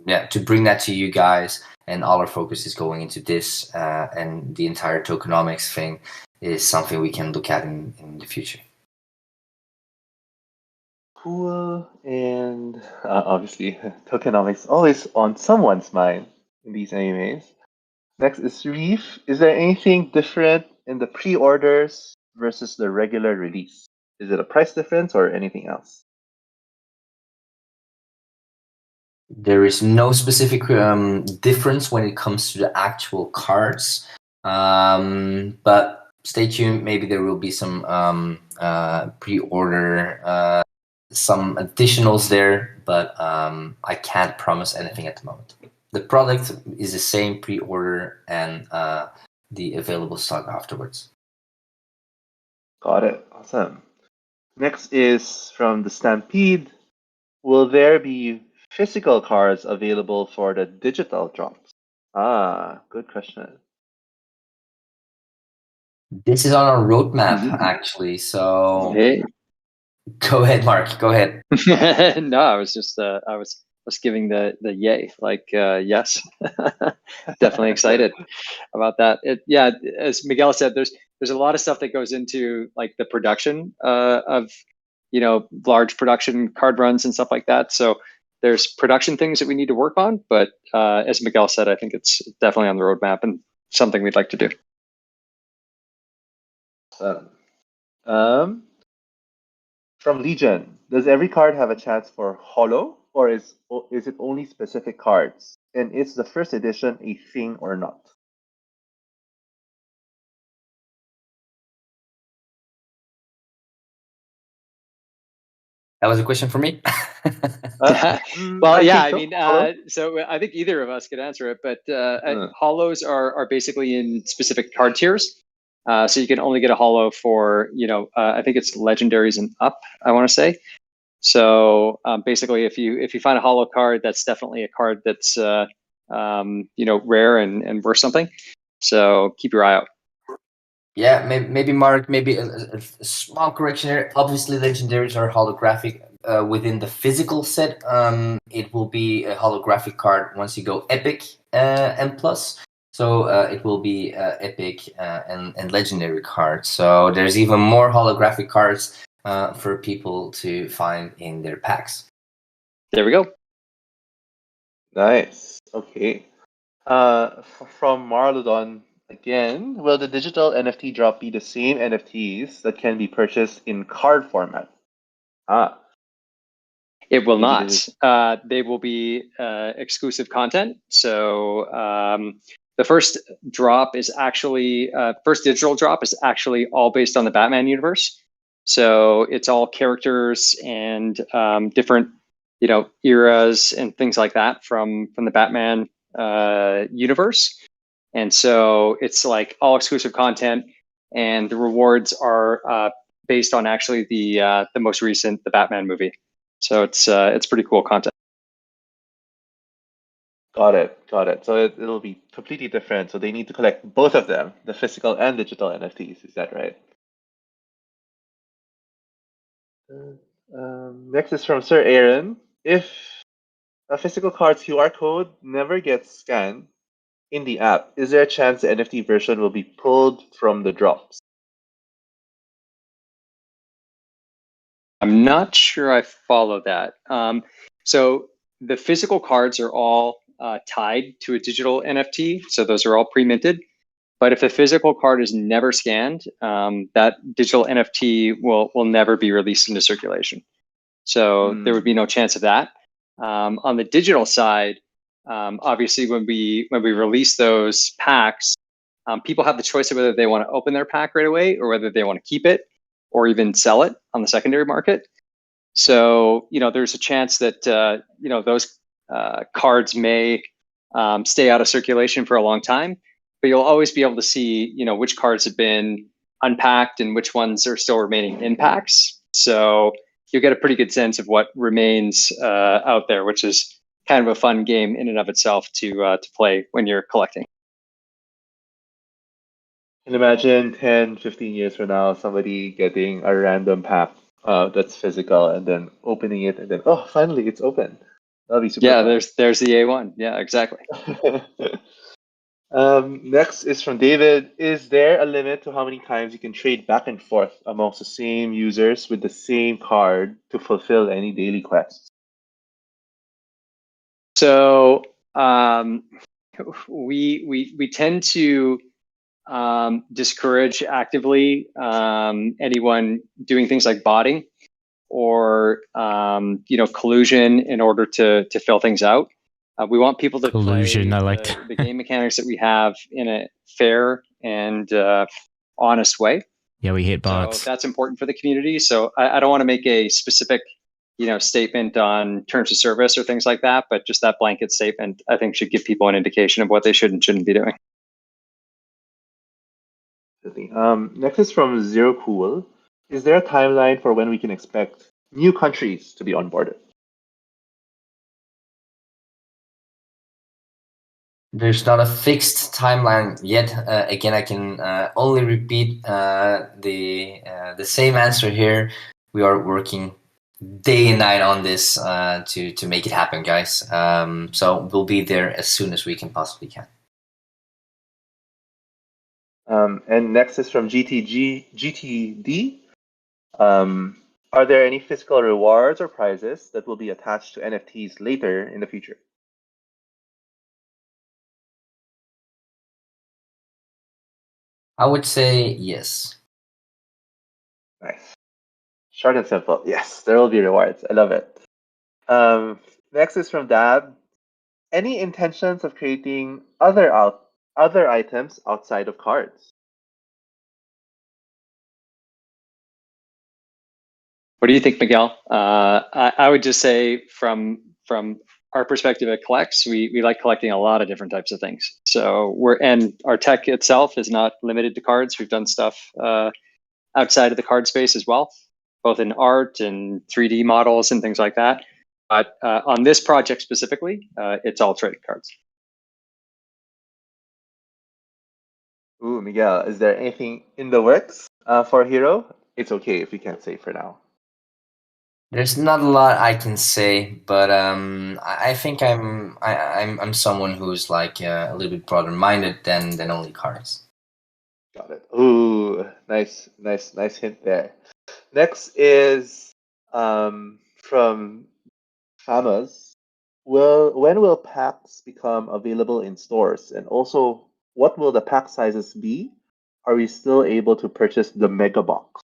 to bring that to you guys, and all our focus is going into this, and the entire tokenomics thing is something we can look at in the future. Cool. And obviously, tokenomics always on someone's mind in these animes. Next is Reef. Is there anything different in the pre-orders versus the regular release? Is it a price difference or anything else? There is no specific difference when it comes to the actual cards, but stay tuned. Maybe there will be some pre-order, some additionals there, but I can't promise anything at the moment. The product is the same pre-order and the available stock afterwards. Got it. Awesome. Next is from the Stampede. Will there be physical cards available for the digital drops? Good question. This is on our roadmap, actually. So Hey. Go ahead, Mark. Go ahead. No, I was just I was giving the yay, like yes, definitely excited about that. Yeah, as Miguel said, there's a lot of stuff that goes into like the production of large production card runs and stuff like that. So there's production things that we need to work on, but as Miguel said, I think it's definitely on the roadmap and something we'd like to do. From Legion, does every card have a chance for holo, or is it only specific cards? And is the first edition a thing or not? That was a question for me. Well, yeah, I mean, so I think either of us could answer it, but holos are basically in specific card tiers. So you can only get a holo for, I think it's legendaries and up, I want to say. So basically, if you find a holo card, that's definitely a card that's rare and worth something. So keep your eye out. Yeah, maybe Mark, maybe a small correction here. Obviously, legendaries are holographic within the physical set. It will be a holographic card once you go epic and plus. So it will be epic and legendary cards. So there's even more holographic cards for people to find in their packs. There we go. Nice. Okay. From Marlodon again, will the digital NFT drop be the same NFTs that can be purchased in card format? It will not. They will be exclusive content. So the first drop is actually first digital drop is actually all based on the Batman universe. So it's all characters and different eras and things like that from the Batman universe. And so it's like all exclusive content, and the rewards are based on actually the most recent, the Batman movie. So it's pretty cool content. Got it. So it'll be completely different. So they need to collect both of them, the physical and digital NFTs. Is that right? Next is from Sir Aaron. If a physical card's QR code never gets scanned in the app, is there a chance the NFT version will be pulled from the drops? I'm not sure I follow that. So the physical cards are all tied to a digital NFT. So those are all pre-minted. But if a physical card is never scanned, that digital NFT will never be released into circulation. So there would be no chance of that. On the digital side, obviously when we release those packs, people have the choice of whether they want to open their pack right away or whether they want to keep it or even sell it on the secondary market. So there's a chance that those cards may stay out of circulation for a long time, but you'll always be able to see which cards have been unpacked and which ones are still remaining in packs. So you'll get a pretty good sense of what remains out there, which is kind of a fun game in and of itself to play when you're collecting. And imagine 10, 15 years from now, somebody getting a random pack that's physical and then opening it and then, oh, finally it's open. That'll be super fun. There's the A1. Yeah, exactly. Next is from David. Is there a limit to how many times you can trade back and forth amongst the same users with the same card to fulfill any daily quests? So we tend to discourage actively anyone doing things like botting or collusion in order to fill things out. We want people to Collusion, play I liked. the game mechanics that we have in a fair and honest way. Yeah, we hate bots. So that's important for the community. So I don't want to make a specific statement on terms of service or things like that, but just that blanket statement I think should give people an indication of what they should and shouldn't be doing. Next is from Zero Cool. Is there a timeline for when we can expect new countries to be onboarded? There's not a fixed timeline yet. Again, I can only repeat the same answer here. We are working day and night on this to make it happen, guys. So we'll be there as soon as we can possibly can. And next is from GTD. Are there any physical rewards or prizes that will be attached to NFTs later in the future? I would say yes. Nice. Short and simple. Yes, there will be rewards. I love it. Next is from Dab. Any intentions of creating other items outside of cards? What do you think, Miguel? I would just say from our perspective at Collects, we like collecting a lot of different types of things. So and our tech itself is not limited to cards. We've done stuff outside of the card space as well, both in art and 3D models and things like that. But on this project specifically, it's all trading cards. Ooh, Miguel, is there anything in the works for Hro? It's okay if you can't say for now. There's not a lot I can say, but I think I'm someone who's like a little bit broader minded than only cards. Got it. Ooh, nice hint there. Next is from Famas. When will packs become available in stores? And also, what will the pack sizes be? Are we still able to purchase the mega box?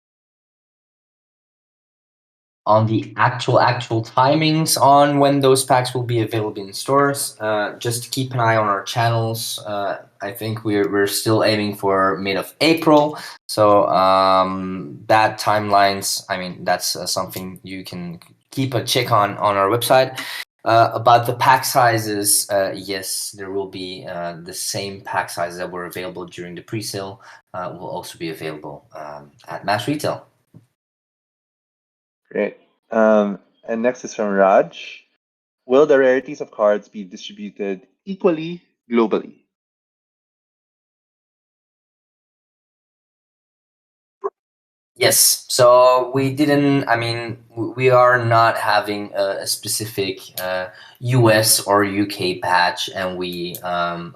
On the actual timings on when those packs will be available in stores, just keep an eye on our channels. I think we're still aiming for mid of April. So that timelines, I mean, that's something you can keep a check on our website. About the pack sizes, yes, there will be the same pack sizes that were available during the pre-sale will also be available at mass retail. Great. And next is from Raj. Will the rarities of cards be distributed equally globally? Yes. So we didn't. I mean, we are not having a specific US or UK patch, and we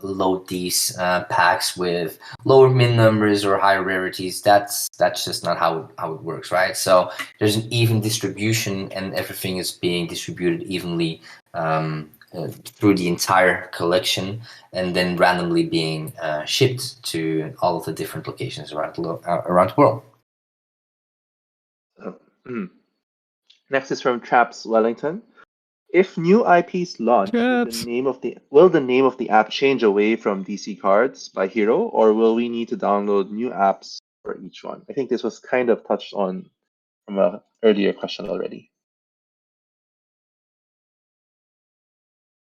load these packs with lower min numbers or higher rarities. That's just not how it works, right? So there's an even distribution, and everything is being distributed evenly through the entire collection, and then randomly being shipped to all of the different locations around the world. Next is from Traps Wellington. If new IPs launch, will Traps. the name of the app change away from DC Cards by Hero, or will we need to download new apps for each one? I think this was kind of touched on from an earlier question already.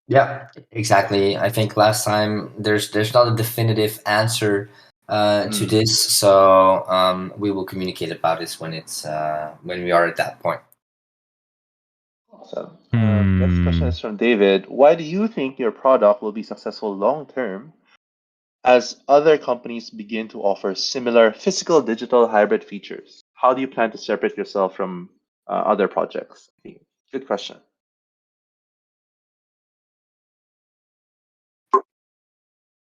Yeah, exactly. I think last time there's not a definitive answer to this, so we will communicate about this when we are at that point. Awesome. Next question is from David. Why do you think your product will be successful long term as other companies begin to offer similar physical digital hybrid features? How do you plan to separate yourself from other projects? Good question.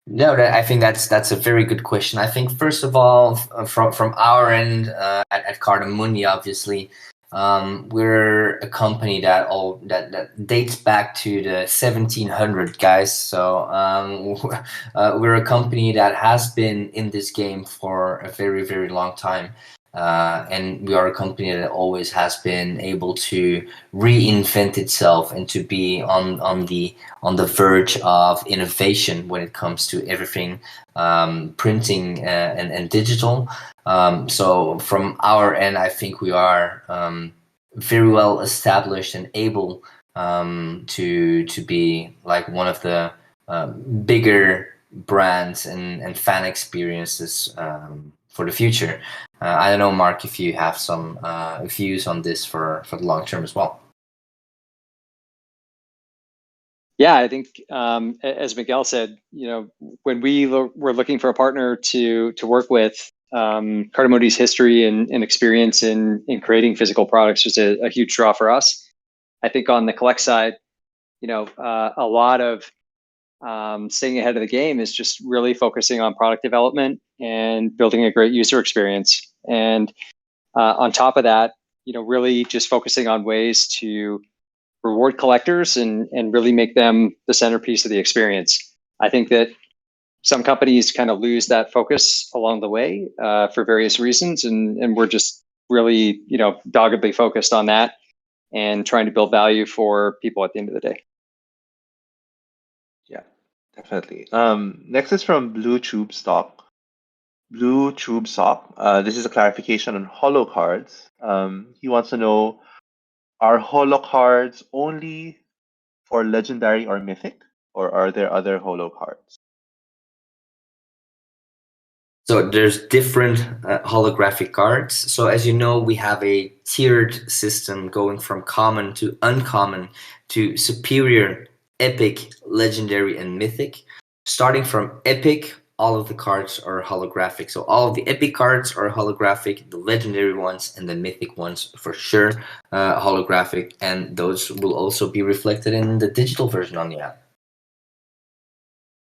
No, I think that's a very good question. I think first of all, from our end at Cardamundi, obviously, we're a company that dates back to the 1700, guys. So we're a company that has been in this game for a very, very long time. And we are a company that always has been able to reinvent itself and to be on the verge of innovation when it comes to everything printing and digital. So from our end, I think we are very well established and able to be like one of the bigger brands and fan experiences for the future. I don't know, Mark, if you have some views on this for the long term as well. Yeah, I think as Miguel said, when we were looking for a partner to work with, Cardamundi's history and experience in creating physical products was a huge draw for us. I think on the collect side, a lot of staying ahead of the game is just really focusing on product development and building a great user experience. And on top of that, really just focusing on ways to reward collectors and really make them the centerpiece of the experience. I think that some companies kind of lose that focus along the way for various reasons, and we're just really doggedly focused on that and trying to build value for people at the end of the day. Yeah, definitely. Next is from Blue Tube Stock. This is a clarification on holo cards. He wants to know, are holo cards only for legendary or mythic, or are there other holo cards? So there's different holographic cards. So as you know, we have a tiered system going from common to uncommon to superior, epic, legendary, and mythic. Starting from epic, all of the cards are holographic. So all of the epic cards are holographic, the legendary ones and the mythic ones for sure holographic, and those will also be reflected in the digital version on the app.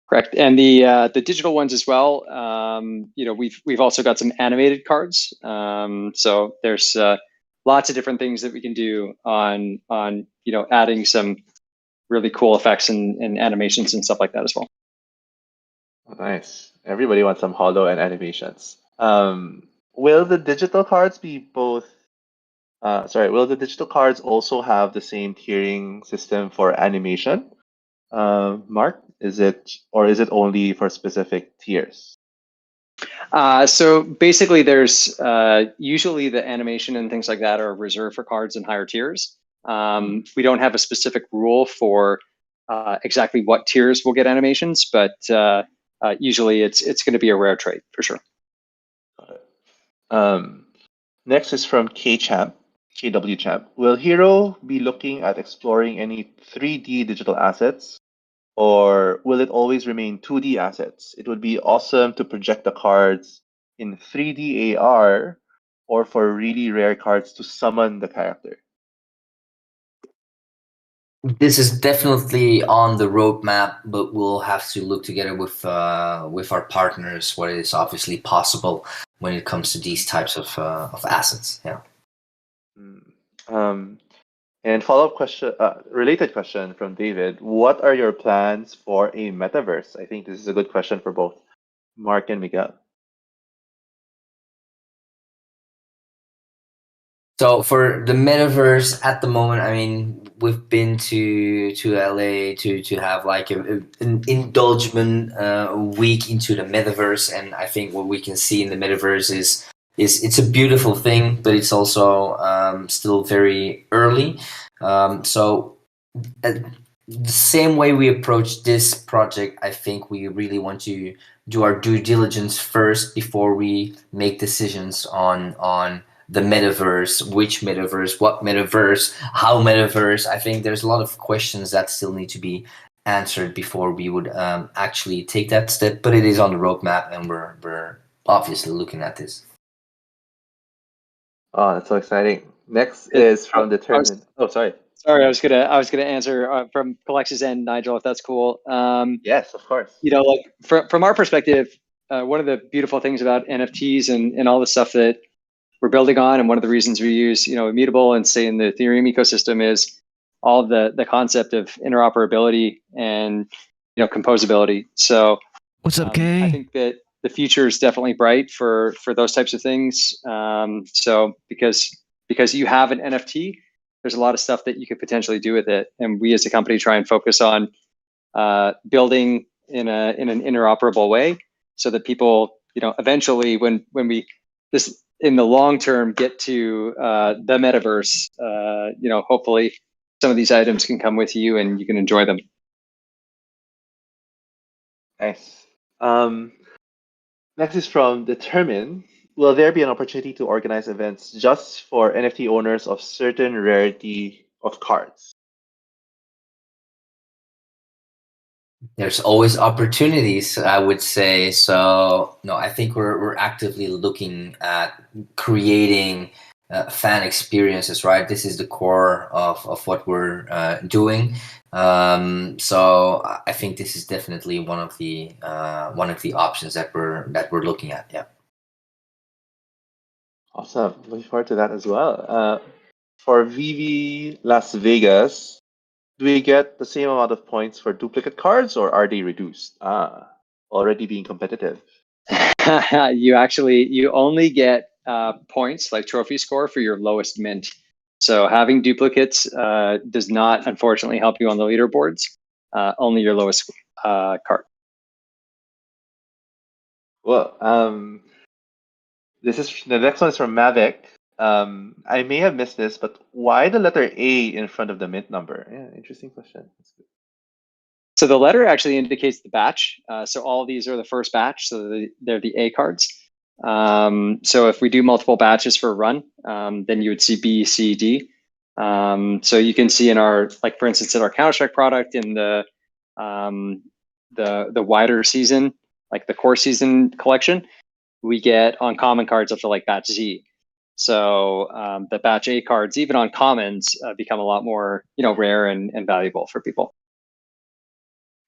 Correct, and the digital ones as well. We've also got some animated cards. So there's lots of different things that we can do on adding some really cool effects and animations and stuff like that as well. Oh, nice. Everybody wants some holo and animations. Will the digital cards be both? Will the digital cards also have the same tiering system for animation? Mark, is it only for specific tiers? So basically, there's usually the animation and things like that are reserved for cards in higher tiers. We don't have a specific rule for exactly what tiers will get animations, but usually it's going to be a rare trait for sure. Got it. Next is from KW Champ. Will Hero be looking at exploring any 3D digital assets, or will it always remain 2D assets? It would be awesome to project the cards in 3D AR or for really rare cards to summon the character? This is definitely on the roadmap, but we'll have to look together with our partners what is obviously possible when it comes to these types of assets. Yeah. And follow-up question, related question from David: what are your plans for a metaverse? I think this is a good question for both Mark and Miguel. So for the metaverse at the moment, I mean, we've been to LA to have like an indulgement week into the metaverse, and I think what we can see in the metaverse is it's a beautiful thing, but it's also still very early. So the same way we approach this project, I think we really want to do our due diligence first before we make decisions on the metaverse, which metaverse, what metaverse, how metaverse. I think there's a lot of questions that still need to be answered before we would actually take that step, but it is on the roadmap, and we're obviously looking at this. Oh, that's so exciting. Next is from Determined. Oh, sorry. Sorry, I was gonna answer from Colex's end, Nigel, if that's cool. Yes, of course. You know, like from our perspective, one of the beautiful things about NFTs and all the stuff that we're building on, and one of the reasons we use, you know, Immutable and stay in the Ethereum ecosystem is all the concept of interoperability and, you know, composability. So What's up, Kay? I think that the future is definitely bright for those types of things. So because you have an NFT, there's a lot of stuff that you could potentially do with it, and we as a company try and focus on building in an interoperable way, so that people, you know, eventually when we this in the long term get to the metaverse, you know, hopefully some of these items can come with you and you can enjoy them. Nice. Next is from Determine. Will there be an opportunity to organize events just for NFT owners of certain rarity of cards? There's always opportunities, I would say. So no, I think we're actively looking at creating fan experiences, right? This is the core of what we're doing. So I think this is definitely one of the options that we're looking at. Yeah. Awesome. Looking forward to that as well. For VeVe Las Vegas, do we get the same amount of points for duplicate cards, or are they reduced? Already being competitive. You only get points, like trophy score, for your lowest mint. So having duplicates does not, unfortunately, help you on the leaderboards. Only your lowest card. Well, the next one is from Mavic. I may have missed this, but why the letter A in front of the mint number? Yeah, interesting question. That's good. So the letter actually indicates the batch. So all these are the first batch, so they're the A cards. So if we do multiple batches for a run, then you would see B, C, D. So you can see in our, like for instance, in our Counter-Strike product, in the wider season, like the core season collection, we get on common cards up to like batch Z. So the batch A cards, even on commons, become a lot more, you know, rare and valuable for people.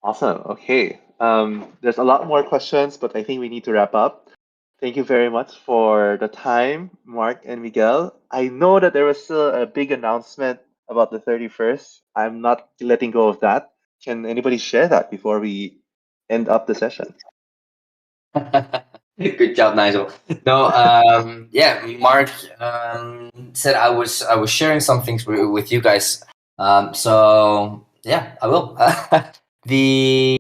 Awesome. Okay. There's a lot more questions, but I think we need to wrap up. Thank you very much for the time, Mark and Miguel. I know that there was still a big announcement about the 31st. I'm not letting go of that. Can anybody share that before we end up the session? Good job, Nigel. No, yeah, Mark said I was sharing some things with you guys. So yeah, I will. The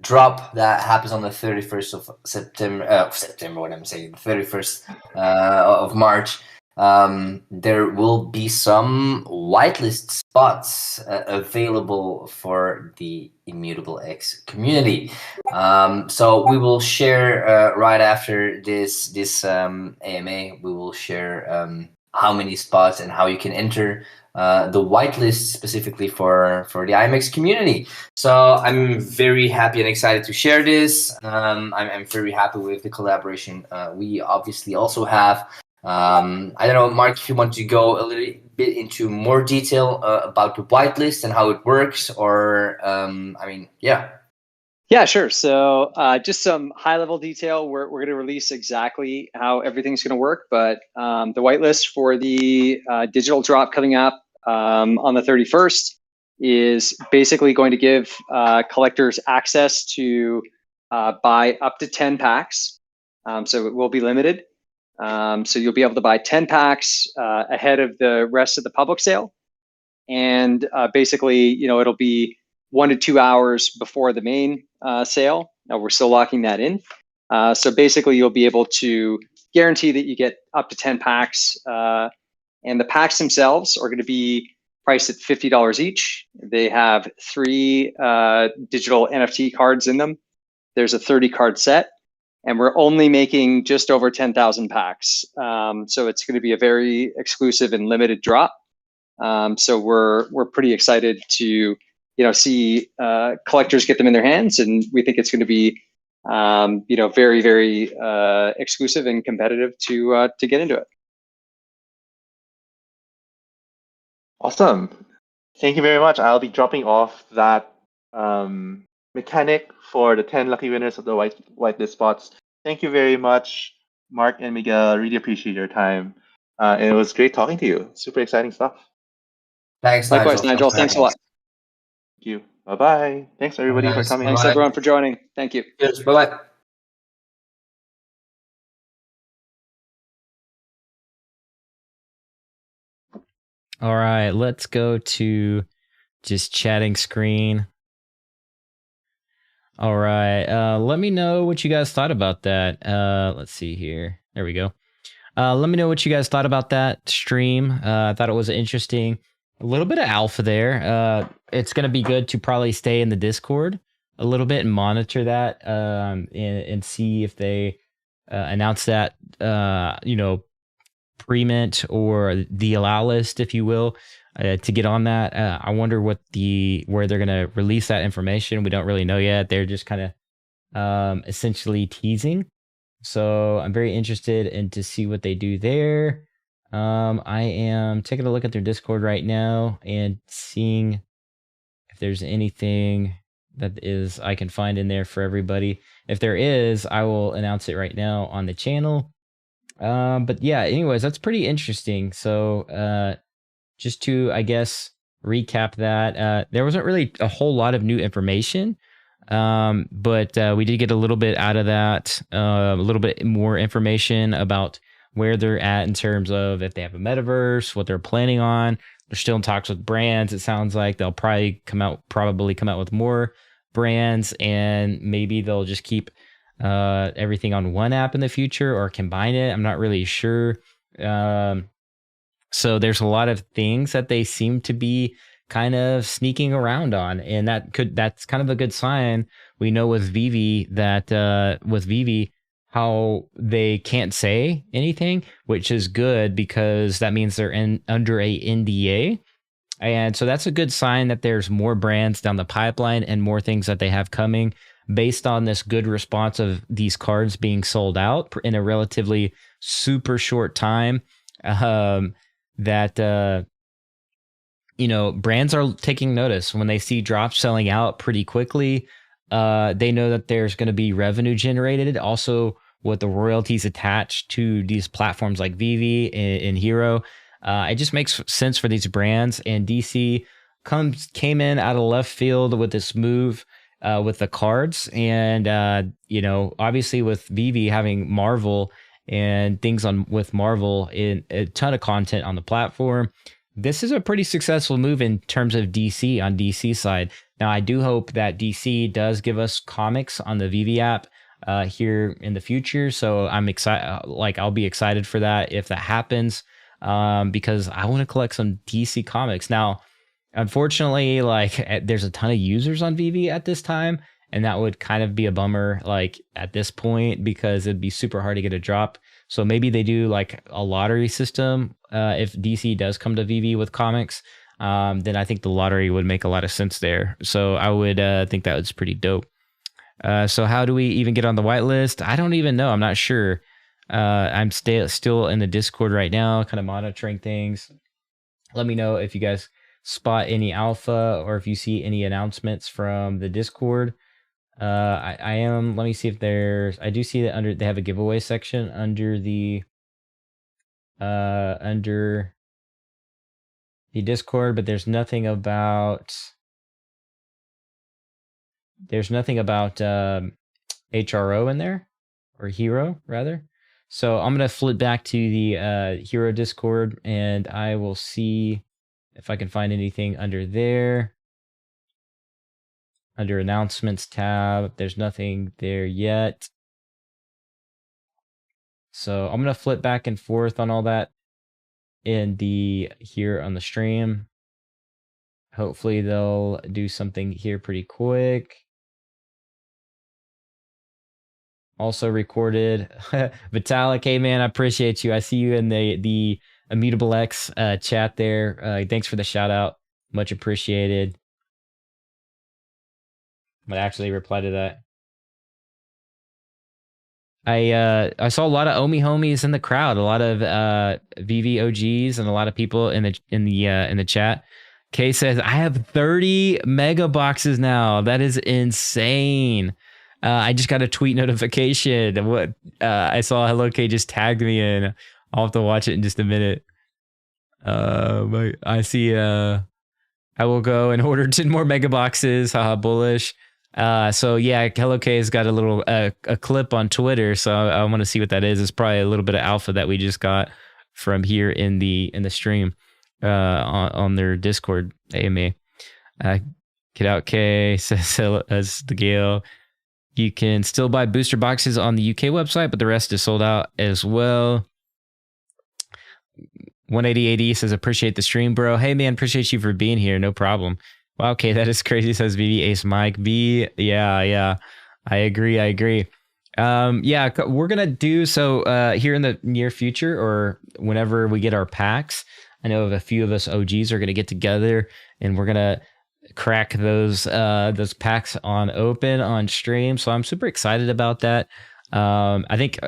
drop that happens on the 31st of September, what I'm saying, 31st of March. There will be some whitelist spots available for the Immutable X community. So we will share right after this AMA. We will share how many spots and how you can enter the whitelist specifically for the IMX community. So I'm very happy and excited to share this. I'm very happy with the collaboration we obviously also have I don't know, Mark, if you want to go a little bit into more detail about the whitelist and how it works, or yeah. Yeah, sure. So just some high level detail. We're going to release exactly how everything's going to work, but the whitelist for the digital drop coming up on the 31st is basically going to give collectors access to buy up to 10 packs. So it will be limited. So you'll be able to buy 10 packs ahead of the rest of the public sale. And basically, it'll be 1 to 2 hours before the main sale. Now we're still locking that in. So basically, you'll be able to guarantee that you get up to 10 packs. And the packs themselves are going to be priced at $50 each. They have 3 digital NFT cards in them. There's a 30 card set. And we're only making just over 10,000 packs. So it's going to be a very exclusive and limited drop. So we're pretty excited to see collectors get them in their hands, and we think it's going to be very, very exclusive and competitive to get into it. Awesome. Thank you very much. I'll be dropping off that mechanic for the 10 lucky winners of the whitelist spots. Thank you very much, Mark and Miguel. I really appreciate your time. And it was great talking to you. Super exciting stuff. Thanks, Likewise, Nigel. Thanks a lot. Thank you. Bye-bye. Thanks, everybody, for coming. Thanks, everyone, for joining. Thank you. Cheers. Bye-bye. All right, let's go to just chatting screen. All right, let me know what you guys thought about that. Let's see here. There we go. Let me know what you guys thought about that stream. I thought it was interesting. A little bit of alpha there. It's going to be good to probably stay in the Discord a little bit and monitor that and see if they announce that, pre-mint or the allow list, if you will, to get on that. I wonder where they're going to release that information. We don't really know yet. They're just kind of essentially teasing. So I'm very interested in to see what they do there. I am taking a look at their Discord right now and seeing if there's anything that is I can find in there for everybody. If there is, I will announce it right now on the channel. But yeah, anyways, that's pretty interesting. So just to, I guess, recap that, there wasn't really a whole lot of new information. But we did get a little bit out of that, a little bit more information about where they're at in terms of if they have a metaverse, what they're planning on. They're still in talks with brands. It sounds like they'll probably come out with more brands, and maybe they'll just keep everything on one app in the future or combine it. I'm not really sure. So there's a lot of things that they seem to be kind of sneaking around on, and that's kind of a good sign. We know with VeVe that with VeVe how they can't say anything, which is good because that means they're under a NDA. And so that's a good sign that there's more brands down the pipeline and more things that they have coming based on this good response of these cards being sold out in a relatively super short time. Brands are taking notice when they see drops selling out pretty quickly. They know that there's going to be revenue generated. Also, with the royalties attached to these platforms like VeVe and Hro, it just makes sense for these brands. And DC came in out of left field with this move with the cards, and obviously with VeVe having Marvel and things with Marvel in a ton of content on the platform. This is a pretty successful move in terms of DC on DC side. Now, I do hope that DC does give us comics on the VeVe app here in the future. So I'm excited. I'll be excited for that if that happens, because I want to collect some DC comics. Now, unfortunately, there's a ton of users on VeVe at this time, and that would kind of be a bummer, at this point, because it'd be super hard to get a drop. So maybe they do a lottery system. If DC does come to VeVe with comics, then I think the lottery would make a lot of sense there. So I would think that was pretty dope. So how do we even get on the whitelist? I don't even know. I'm not sure. I'm still in the Discord right now, kind of monitoring things. Let me know if you guys spot any alpha or if you see any announcements from the Discord. I am. Let me see if there's. I do see that they have a giveaway section under the Discord, but there's nothing about HRO in there, or Hro rather. So I'm gonna flip back to the Hro Discord, and I will see if I can find anything under there. Under announcements tab, there's nothing there yet. So I'm gonna flip back and forth on all that here on the stream. Hopefully they'll do something here pretty quick. Also recorded. Vitalik, hey man, I appreciate you. I see you in the Immutable X chat there. Thanks for the shout out. Much appreciated. I'm gonna actually reply to that. I saw a lot of Omi homies in the crowd, a lot of VeVe OGs, and a lot of people in the chat. Kay says, I have 30 mega boxes now. That is insane. I just got a tweet notification. What I saw Hello K just tagged me in. I'll have to watch it in just a minute. I see I will go and order 10 more mega boxes. Haha, bullish. So yeah, Hello K has got a little a clip on Twitter, so I want to see what that is. It's probably a little bit of alpha that we just got from here in the stream on their Discord AMA. Get out K says as the Gale. You can still buy booster boxes on the UK website, but the rest is sold out as well. 180AD says, appreciate the stream, bro. Hey man, appreciate you for being here. No problem. Wow, okay, that is crazy, says VeVe Ace Mike. B, yeah. I agree. Yeah, we're gonna do so here in the near future, or whenever we get our packs. I know a few of us OGs are gonna get together and we're gonna crack those packs on stream. So I'm super excited about that. I think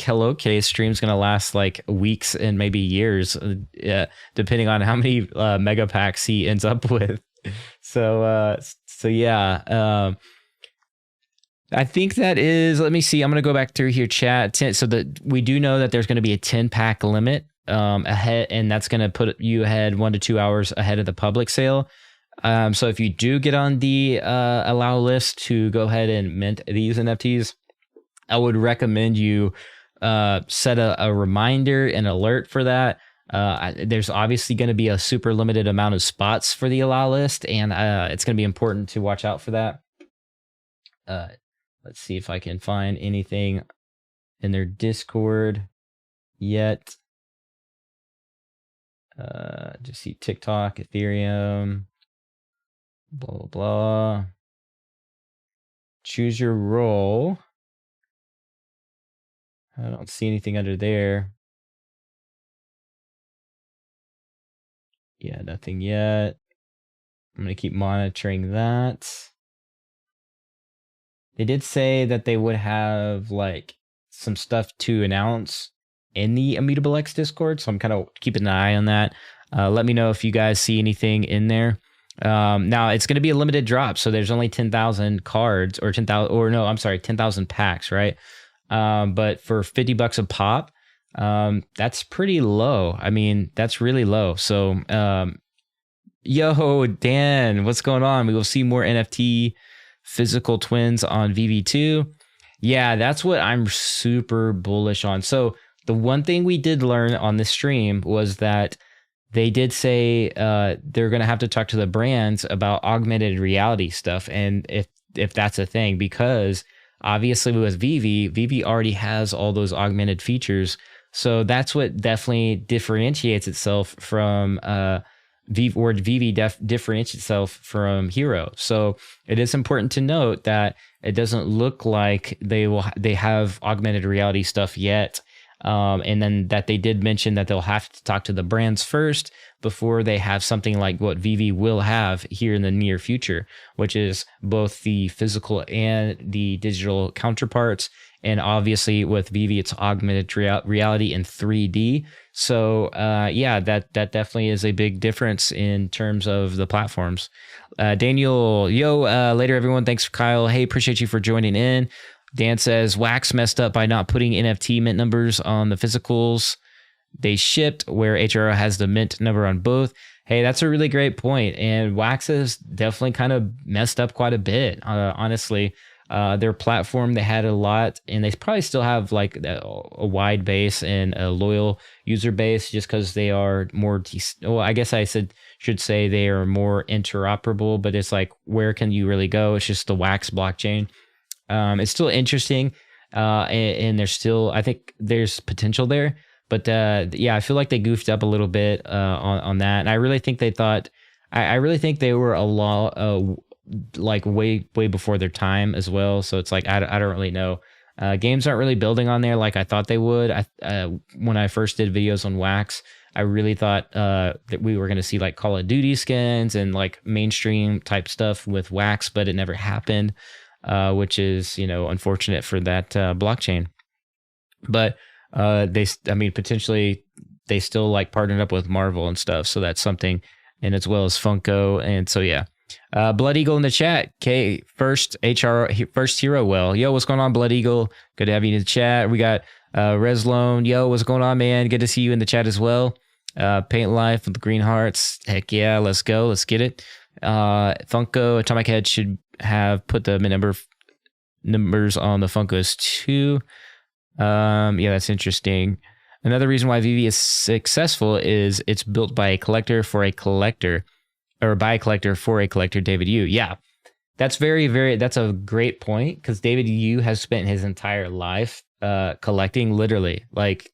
Hello K's stream is gonna last like weeks and maybe years, depending on how many mega packs he ends up with. So yeah. I think that is. Let me see. I'm gonna go back through here, chat. So that we do know that there's gonna be a 10-pack limit ahead, and that's gonna put you ahead 1 to 2 hours ahead of the public sale. So if you do get on the allow list to go ahead and mint these NFTs, I would recommend you set a reminder and alert for that. There's obviously going to be a super limited amount of spots for the allow list, and it's going to be important to watch out for that. Let's see if I can find anything in their Discord yet. Just see TikTok, Ethereum, blah, blah, blah. Choose your role. I don't see anything under there. Yeah, nothing yet. I'm going to keep monitoring that. They did say that they would have like some stuff to announce in the Immutable X Discord, so I'm kind of keeping an eye on that. Let me know if you guys see anything in there. Now it's going to be a limited drop, so there's only 10,000 cards, or 10,000 packs, right? But for $50 a pop, that's pretty low. I mean, that's really low. So, yo, Dan, what's going on? We will see more NFT physical twins on VeVe2. Yeah, that's what I'm super bullish on. So the one thing we did learn on this stream was that they did say they're going to have to talk to the brands about augmented reality stuff, and if that's a thing, because obviously with VeVe already has all those augmented features. So that's what definitely differentiates itself from VeVe differentiates itself from Hro. So it is important to note that it doesn't look like they have augmented reality stuff yet. And then that they did mention that they'll have to talk to the brands first before they have something like what VeVe will have here in the near future, which is both the physical and the digital counterparts. And obviously with VeVe, it's augmented reality in 3D. So yeah, that definitely is a big difference in terms of the platforms. Daniel, later everyone. Thanks, Kyle. Hey, appreciate you for joining in. Dan says, Wax messed up by not putting NFT mint numbers on the physicals they shipped, where HRO has the mint number on both. Hey, that's a really great point. And Wax has definitely kind of messed up quite a bit, honestly. Their platform, they had a lot, and they probably still have like a wide base and a loyal user base just because they are more, well, I guess I should say they are more interoperable, but it's like, where can you really go? It's just the Wax blockchain. It's still interesting, and there's still, I think there's potential there, but yeah, I feel like they goofed up a little bit on that, and I really think they thought, I really think they were a lot like way before their time as well. So it's like I don't really know. Games aren't really building on there like I thought they would. When I first did videos on Wax, I really thought that we were going to see like Call of Duty skins and like mainstream type stuff with Wax, but it never happened. Which is, unfortunate for that blockchain. But potentially they still like partnered up with Marvel and stuff. So that's something, and as well as Funko. And so, yeah. Blood Eagle in the chat. First Hero Well. Yo, what's going on, Blood Eagle? Good to have you in the chat. We got Reslone. Yo, what's going on, man? Good to see you in the chat as well. Paint Life with the green hearts. Heck yeah, let's go. Let's get it. Funko Atomic Head should have put the numbers on the Funkos too. Yeah, that's interesting. Another reason why VeVe is successful is it's built by a collector for a collector, or by a collector for a collector. David Yu. Yeah, that's that's a great point, because David Yu has spent his entire life collecting, literally. Like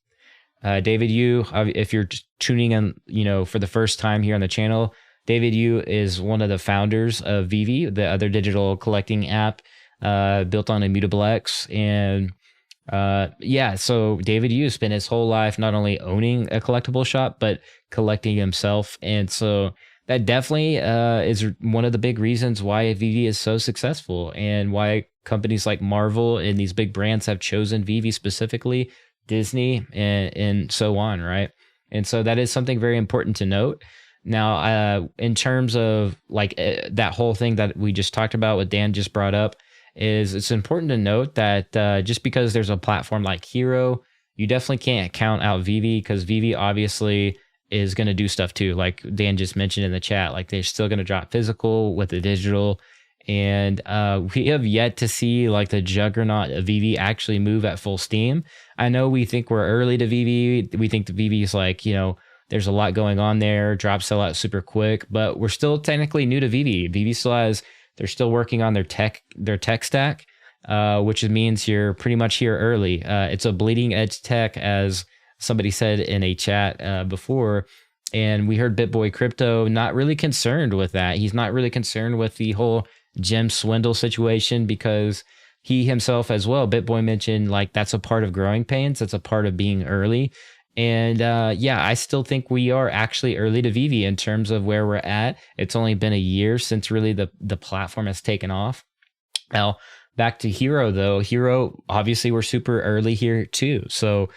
David Yu, if you're tuning in, for the first time here on the channel, David Yu is one of the founders of VeVe, the other digital collecting app built on Immutable X. And yeah, so David Yu spent his whole life not only owning a collectible shop, but collecting himself. And so that definitely is one of the big reasons why VeVe is so successful, and why companies like Marvel and these big brands have chosen VeVe specifically, Disney, and so on, right? And so that is something very important to note. Now, in terms of like that whole thing that we just talked about, what Dan just brought up, is it's important to note that just because there's a platform like Hro, you definitely can't count out VeVe, because VeVe obviously is going to do stuff too. Like Dan just mentioned in the chat, like they're still going to drop physical with the digital. And we have yet to see like the juggernaut of VeVe actually move at full steam. I know we think we're early to VeVe. We think the VeVe is like, there's a lot going on there. Drops sell out super quick, but we're still technically new to VeVe. VeVe still they're still working on their tech stack, which means you're pretty much here early. It's a bleeding edge tech, as somebody said in a chat before. And we heard BitBoy Crypto not really concerned with that. He's not really concerned with the whole gem swindle situation, because he himself as well, BitBoy mentioned, like that's a part of growing pains. That's a part of being early. And yeah, I still think we are actually early to VeVe in terms of where we're at. It's only been a year since really the platform has taken off. Now, back to Hro though. Hro, obviously we're super early here too. So,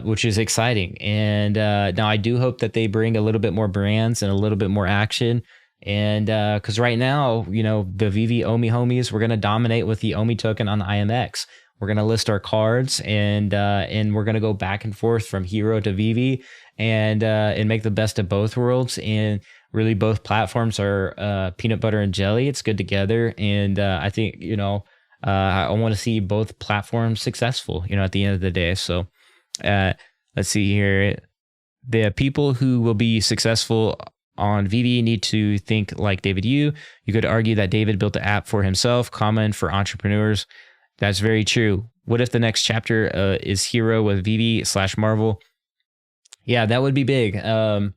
which is exciting. And now I do hope that they bring a little bit more brands and a little bit more action. And because right now, the VeVe Omi homies, we're going to dominate with the Omi token on the IMX. We're going to list our cards, and we're going to go back and forth from Hro to VeVe, and make the best of both worlds. And really both platforms are peanut butter and jelly. It's good together. And I think, I want to see both platforms successful, at the end of the day. So let's see here. The people who will be successful on VeVe need to think like David Yu. You could argue that David built the app for himself, common for entrepreneurs. That's very true. What if the next chapter is Hro with VeVe/Marvel? Yeah, that would be big. Who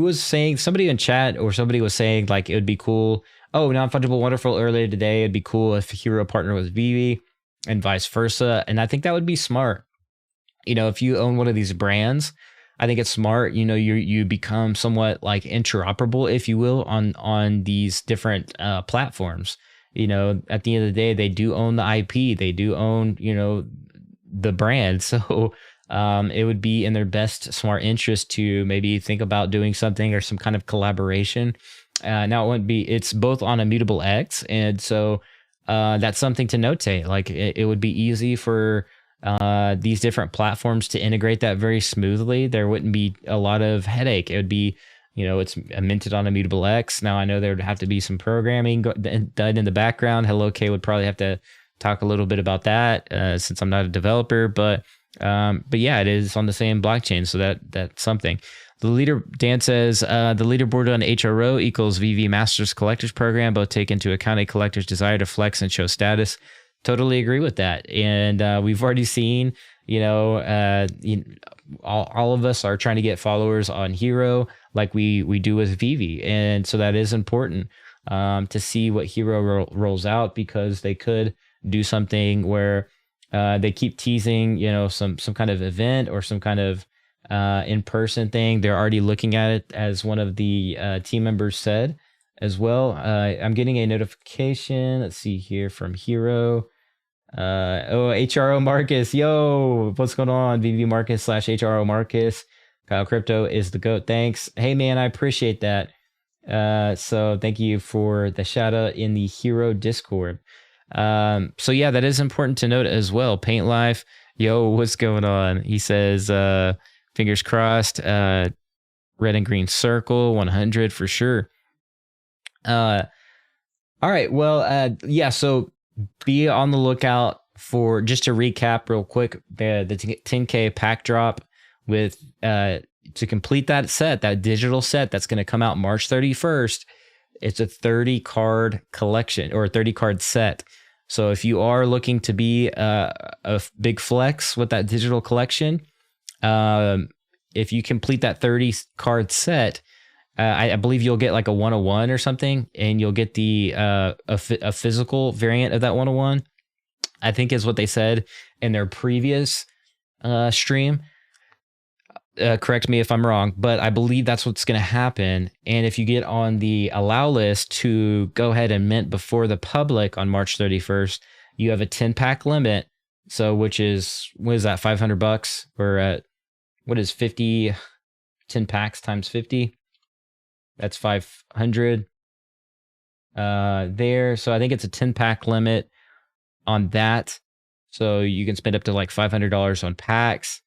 was saying, somebody in chat or somebody was saying like it would be cool. Oh, Non-Fungible Wonderful earlier today. It'd be cool if Hro partnered with VeVe and vice versa. And I think that would be smart. if you own one of these brands, I think it's smart. You become somewhat like interoperable, if you will, on these different platforms. At the end of the day, they do own the IP. They do own, the brand. So it would be in their best smart interest to maybe think about doing something or some kind of collaboration. Now it wouldn't be, it's both on Immutable X. And so that's something to notate. Like it would be easy for these different platforms to integrate that very smoothly. There wouldn't be a lot of headache. It would be, it's minted on Immutable X. Now I know there would have to be some programming done in the background. Hello K would probably have to talk a little bit about that since I'm not a developer, but yeah, it is on the same blockchain. So that's something. Dan says, the leaderboard on HRO equals VeVe Masters Collectors Program, both take into account a collector's desire to flex and show status. Totally agree with that. And we've already seen, all of us are trying to get followers on Hro like we do with VeVe. And so that is important to see what Hro rolls out, because they could do something where they keep teasing, some kind of event or some kind of in-person thing. They're already looking at it, as one of the team members said as well. I'm getting a notification. Let's see here from Hro. HRO Marcus, yo, what's going on? VeVe Marcus / HRO Marcus. Kyle Crypto is the GOAT. Thanks. Hey man, I appreciate that. So thank you for the shout out in the Hro Discord. So yeah, that is important to note as well. Paint Life, yo, what's going on? He says, fingers crossed, red and green circle, 100 for sure. All right, well, yeah, so be on the lookout for, just to recap real quick, the 10K pack drop with, to complete that set, that digital set that's going to come out March 31st. It's a 30 card collection, or a 30 card set. So if you are looking to be a big flex with that digital collection, if you complete that 30 card set, I believe you'll get like a 101 or something, and you'll get the a physical variant of that 101, I think is what they said in their previous stream. Correct me if I'm wrong, but I believe that's what's going to happen. And if you get on the allow list to go ahead and mint before the public on March 31st, you have a 10 pack limit. So what is that, $500? Or what is 50, 10 packs times 50? That's 500 there. So I think it's a 10 pack limit on that. So you can spend up to like $500 on packs.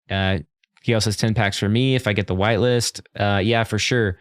He also says 10 packs for me if I get the whitelist. Yeah, for sure.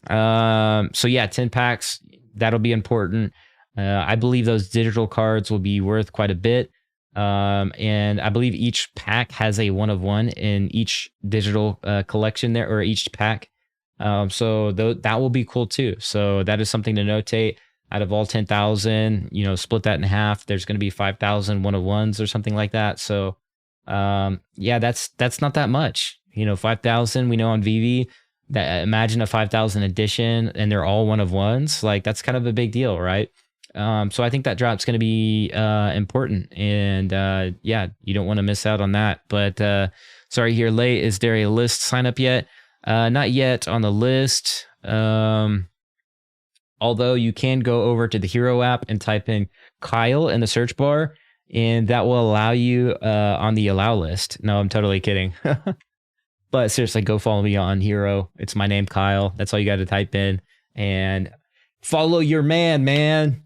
So yeah, 10 packs, that'll be important. I believe those digital cards will be worth quite a bit. And I believe each pack has a 1 of 1 in each digital collection there, or each pack. So that will be cool too. So that is something to notate. Out of all 10,000, split that in half, there's going to be 5,000 1 of 1s or something like that. So yeah, that's not that much. 5,000, we know on VeVe, that imagine a 5,000 edition and they're all 1 of 1s. Like, that's kind of a big deal, right? So I think that drop's going to be important, and yeah, you don't want to miss out on that. But sorry, here late. Is there a list sign up yet? Not yet on the list. Although you can go over to the Hro app and type in Kyle in the search bar, and that will allow you on the allow list. No, I'm totally kidding. But seriously, go follow me on Hro. It's my name, Kyle. That's all you got to type in, and follow your man.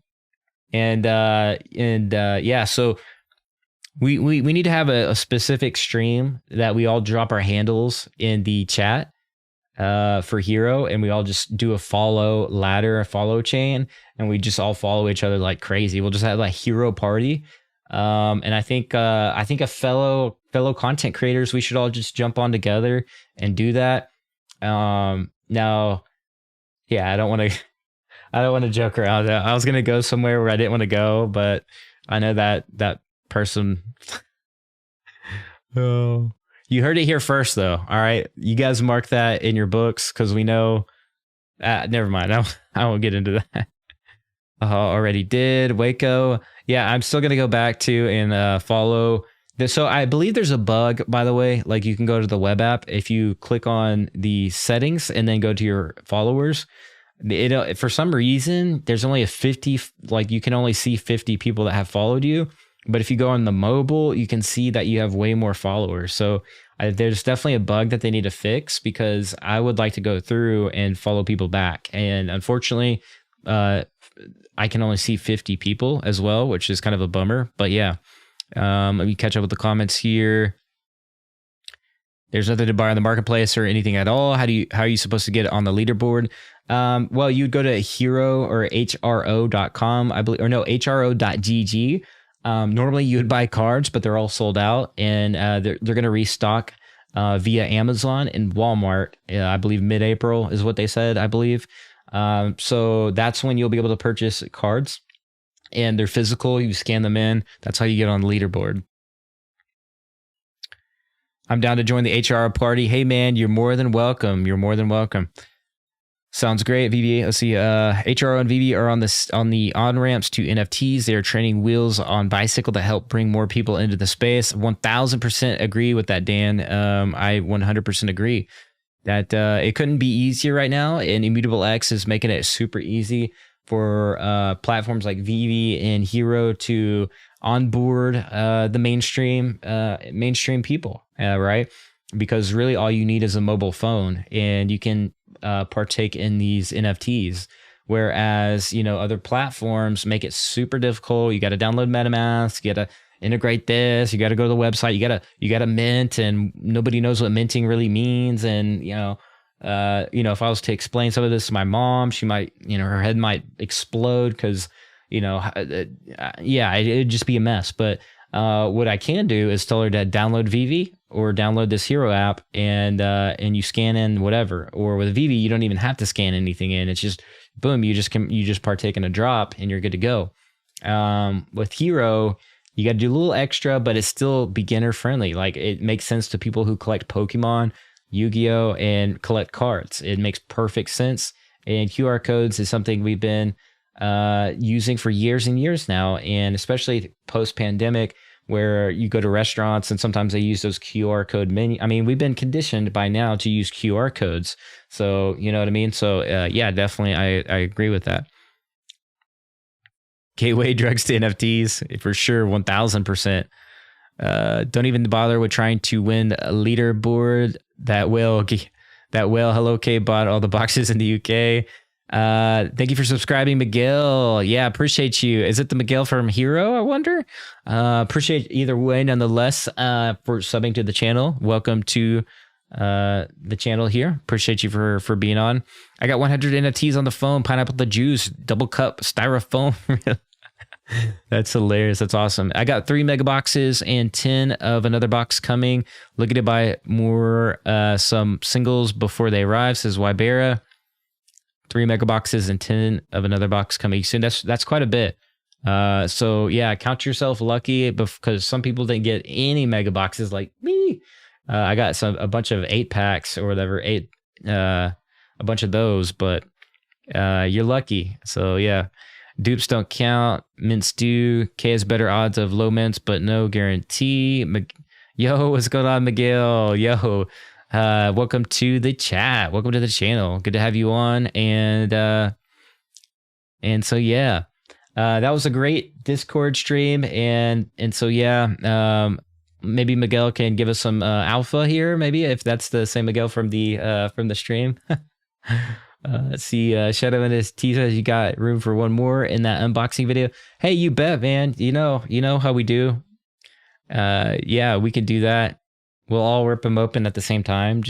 And yeah, so we need to have a specific stream that we all drop our handles in the chat for Hro, and we all just do a follow ladder, a follow chain, and we just all follow each other like crazy. We'll just have like Hro party. And I think a fellow content creators, we should all just jump on together and do that. Now, yeah, I don't want to joke around. I was going to go somewhere where I didn't want to go, but I know that person. Oh, you heard it here first though. All right. You guys mark that in your books, because we know, never mind. I won't get into that. Already did. Waco. Yeah, I'm still going to go back to and follow So I believe there's a bug, by the way. Like you can go to the web app if you click on the settings and then go to your followers. For some reason, there's only a 50. Like you can only see 50 people that have followed you. But if you go on the mobile, you can see that you have way more followers. So there's definitely a bug that they need to fix, because I would like to go through and follow people back. And unfortunately, I can only see 50 people as well, which is kind of a bummer. But yeah, let me catch up with the comments here. There's nothing to buy on the marketplace or anything at all. How are you supposed to get on the leaderboard? Well, you'd go to hero or hro.com, I believe, or no, hro.gg. Normally you would buy cards, but they're all sold out, and they're going to restock via Amazon and Walmart. I believe mid-April is what they said, I believe. So that's when you'll be able to purchase cards, and they're physical. You scan them in. That's how you get on the leaderboard. I'm down to join the HR party. Hey man, you're more than welcome. You're more than welcome. Sounds great, VeVe. Let's see. HRO and VeVe are on the on-ramps to NFTs. They're training wheels on bicycle to help bring more people into the space. 1000% agree with that, Dan. I 100% agree that it couldn't be easier right now, and Immutable X is making it super easy for platforms like VeVe and Hro to onboard the mainstream people, right? Because really all you need is a mobile phone, and you can partake in these NFTs. Whereas, other platforms make it super difficult. You got to download MetaMask, you got to integrate this, you got to go to the website, you got to mint, and nobody knows what minting really means. And, if I was to explain some of this to my mom, she might, her head might explode, because, it'd just be a mess. But what I can do is tell her to download VeVe or download this Hro app, and you scan in whatever. Or with VeVe, you don't even have to scan anything in. It's just boom, you just partake in a drop and you're good to go. With Hro, you got to do a little extra, but it's still beginner friendly. Like it makes sense to people who collect Pokemon, Yu-Gi-Oh, and collect cards. It makes perfect sense. And QR codes is something we've been using for years and years now, and especially post-pandemic, where you go to restaurants and sometimes they use those QR code menu. I mean, we've been conditioned by now to use QR codes. So, you know what I mean? So, yeah, definitely. I agree with that. Gateway drugs to NFTs for sure. 1000%. Don't even bother with trying to win a leaderboard. That whale, hello, K, bought all the boxes in the UK. Thank you for subscribing, Miguel. Yeah, appreciate you. Is it the Miguel from Hro, I wonder? Appreciate either way, nonetheless, for subbing to the channel. Welcome to the channel here. Appreciate you for being on. I got 100 NFTs on the phone. Pineapple the juice, double cup, styrofoam. That's hilarious. That's awesome. I got 3 mega boxes and 10 of another box coming. Looking to buy more, some singles before they arrive, says Wybera. 3 mega boxes and 10 of another box coming soon. That's quite a bit. So yeah, count yourself lucky, because some people didn't get any mega boxes like me. I got a bunch of 8 packs or whatever, a bunch of those, but you're lucky. So yeah, dupes don't count. Mints do. K has better odds of low mints, but no guarantee. Yo, what's going on, Miguel? Yo. Welcome to the chat. Welcome to the channel. Good to have you on. And so yeah, that was a great Discord stream. And so yeah, maybe Miguel can give us some alpha here. Maybe if that's the same Miguel from the stream. Let's see. Shadow in his teaser. You got room for one more in that unboxing video. Hey, you bet, man. You know how we do. Yeah, we can do that. We'll all rip them open at the same time.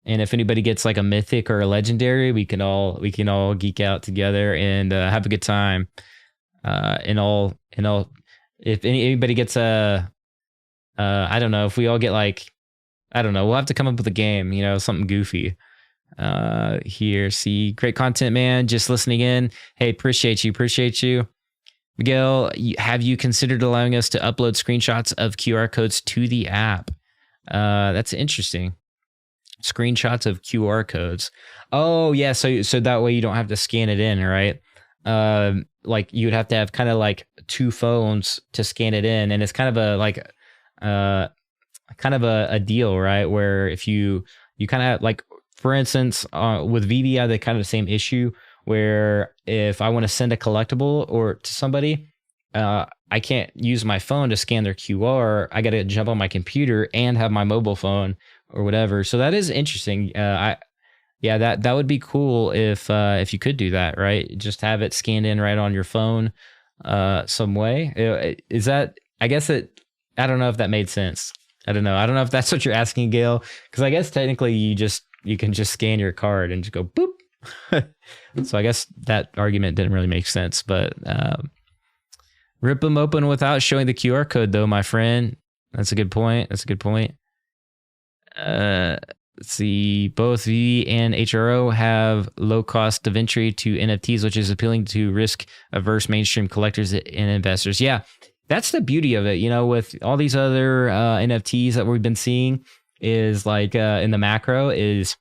And if anybody gets like a mythic or a legendary, we can all geek out together and have a good time. If anybody gets a, I don't know, if we all get like, I don't know, we'll have to come up with a game, something goofy. Here, see, great content, man. Just listening in. Hey, appreciate you. Miguel, have you considered allowing us to upload screenshots of QR codes to the app? That's interesting. Screenshots of QR codes. Oh, yeah. So that way you don't have to scan it in, right? Like you'd have to have kind of like 2 phones to scan it in. And it's kind of kind of a deal, right? Where if you kind of like, for instance, with VeVe, I had the kind of the same issue where if I want to send a collectible or to somebody, I can't use my phone to scan their QR. I got to jump on my computer and have my mobile phone or whatever. So that is interesting. That would be cool if you could do that, right? Just have it scanned in right on your phone, some way. Is that? I guess I don't know if that made sense. I don't know. I don't know if that's what you're asking, Gail, because I guess technically you can just scan your card and just go boop. So I guess that argument didn't really make sense, but rip them open without showing the QR code, though, my friend. That's a good point. Let's see. Both VeVe and HRO have low cost of entry to NFTs, which is appealing to risk-averse mainstream collectors and investors. Yeah, that's the beauty of it. You know, with all these other NFTs that we've been seeing, is like in the macro is,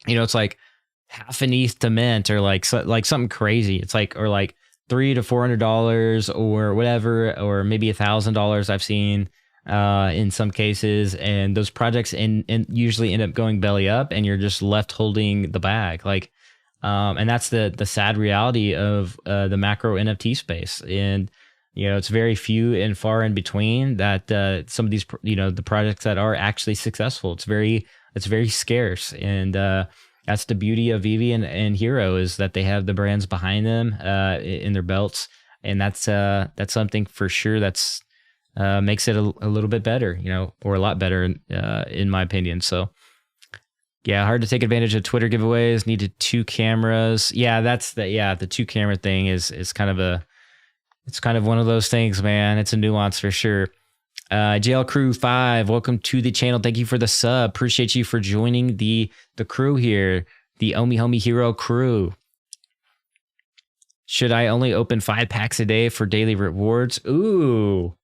you know, it's like half an ETH to mint, or like something crazy. It's like, or like $300 to $400 or whatever, or maybe $1,000 I've seen in some cases, and those projects and usually end up going belly up, and you're just left holding the bag. Like, and that's the sad reality of the macro NFT space. And you know, it's very few and far in between that some of these, you know, the projects that are actually successful. It's very scarce, and that's the beauty of VeVe and Hro, is that they have the brands behind them in their belts, and that's something for sure that's makes it a little bit better, you know, or a lot better in my opinion. So yeah, hard to take advantage of Twitter giveaways. Needed 2 cameras. Yeah, the 2 camera thing is kind of it's kind of one of those things, man. It's a nuance for sure. JL Crew 5, welcome to the channel. Thank you for the sub. Appreciate you for joining the crew here, the Omi Homie Hero crew. Should I only open 5 packs a day for daily rewards? Ooh,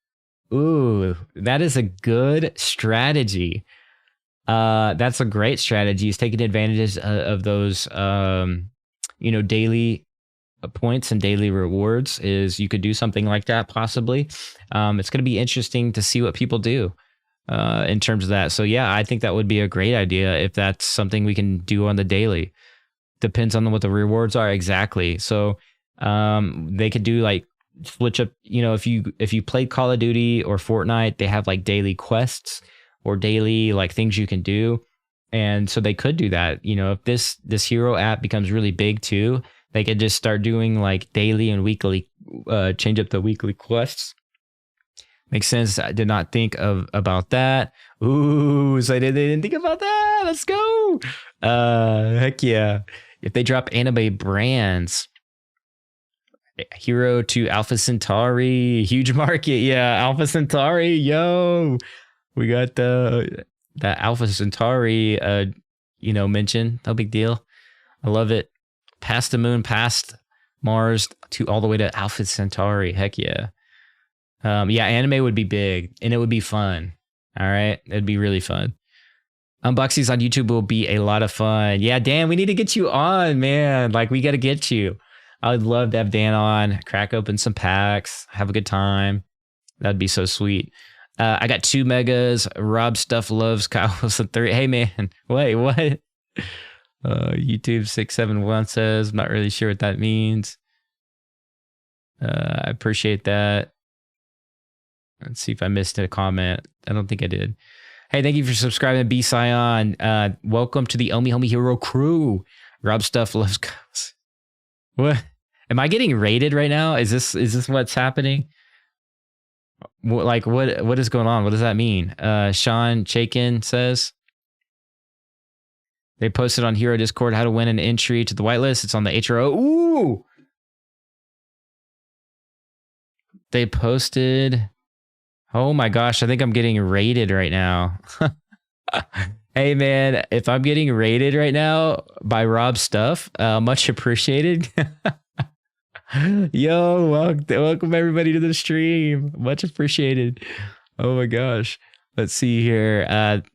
that is a good strategy. That's a great strategy. Is taking advantage of those, you know, daily points and daily rewards. Is you could do something like that possibly. It's going to be interesting to see what people do in terms of that. So yeah, I think that would be a great idea if that's something we can do on the daily. Depends on what the rewards are exactly. So they could do like switch up, you know, if you played Call of Duty or Fortnite, they have like daily quests or daily like things you can do. And so they could do that. You know, if this Hero app becomes really big too, they could just start doing like daily and weekly, change up the weekly quests. Makes sense. I did not think about that. Ooh, so they didn't think about that. Let's go. Heck yeah. If they drop anime brands, Hero to Alpha Centauri, huge market. Yeah, Alpha Centauri, yo. We got the Alpha Centauri, you know, mention. No big deal. I love it. Past the moon, past Mars, to all the way to Alpha Centauri. Heck yeah. Yeah, anime would be big, and it would be fun. All right, it'd be really fun. Unboxings on YouTube will be a lot of fun. Yeah, Dan, we need to get you on, man. Like, we got to get you. I would love to have Dan on, crack open some packs, have a good time. That'd be so sweet. I got 2 megas. Rob Stuff loves KyleWillson 3. Hey, man, wait, what? YouTube 671 says, I'm not really sure what that means. I appreciate that. Let's see if I missed a comment. I don't think I did. Hey, thank you for subscribing to B Scion. Welcome to the Omi Homie Hero crew. Rob Stuff loves. What? Am I getting rated right now? Is this what's happening? What is going on? What does that mean? Sean Chaikin says they posted on Hero Discord how to win an entry to the whitelist. It's on the HRO. Ooh! They posted. Oh my gosh, I think I'm getting rated right now. Hey man, if I'm getting rated right now by Rob Stuff, much appreciated. Yo, welcome everybody to the stream. Much appreciated. Oh my gosh. Let's see here.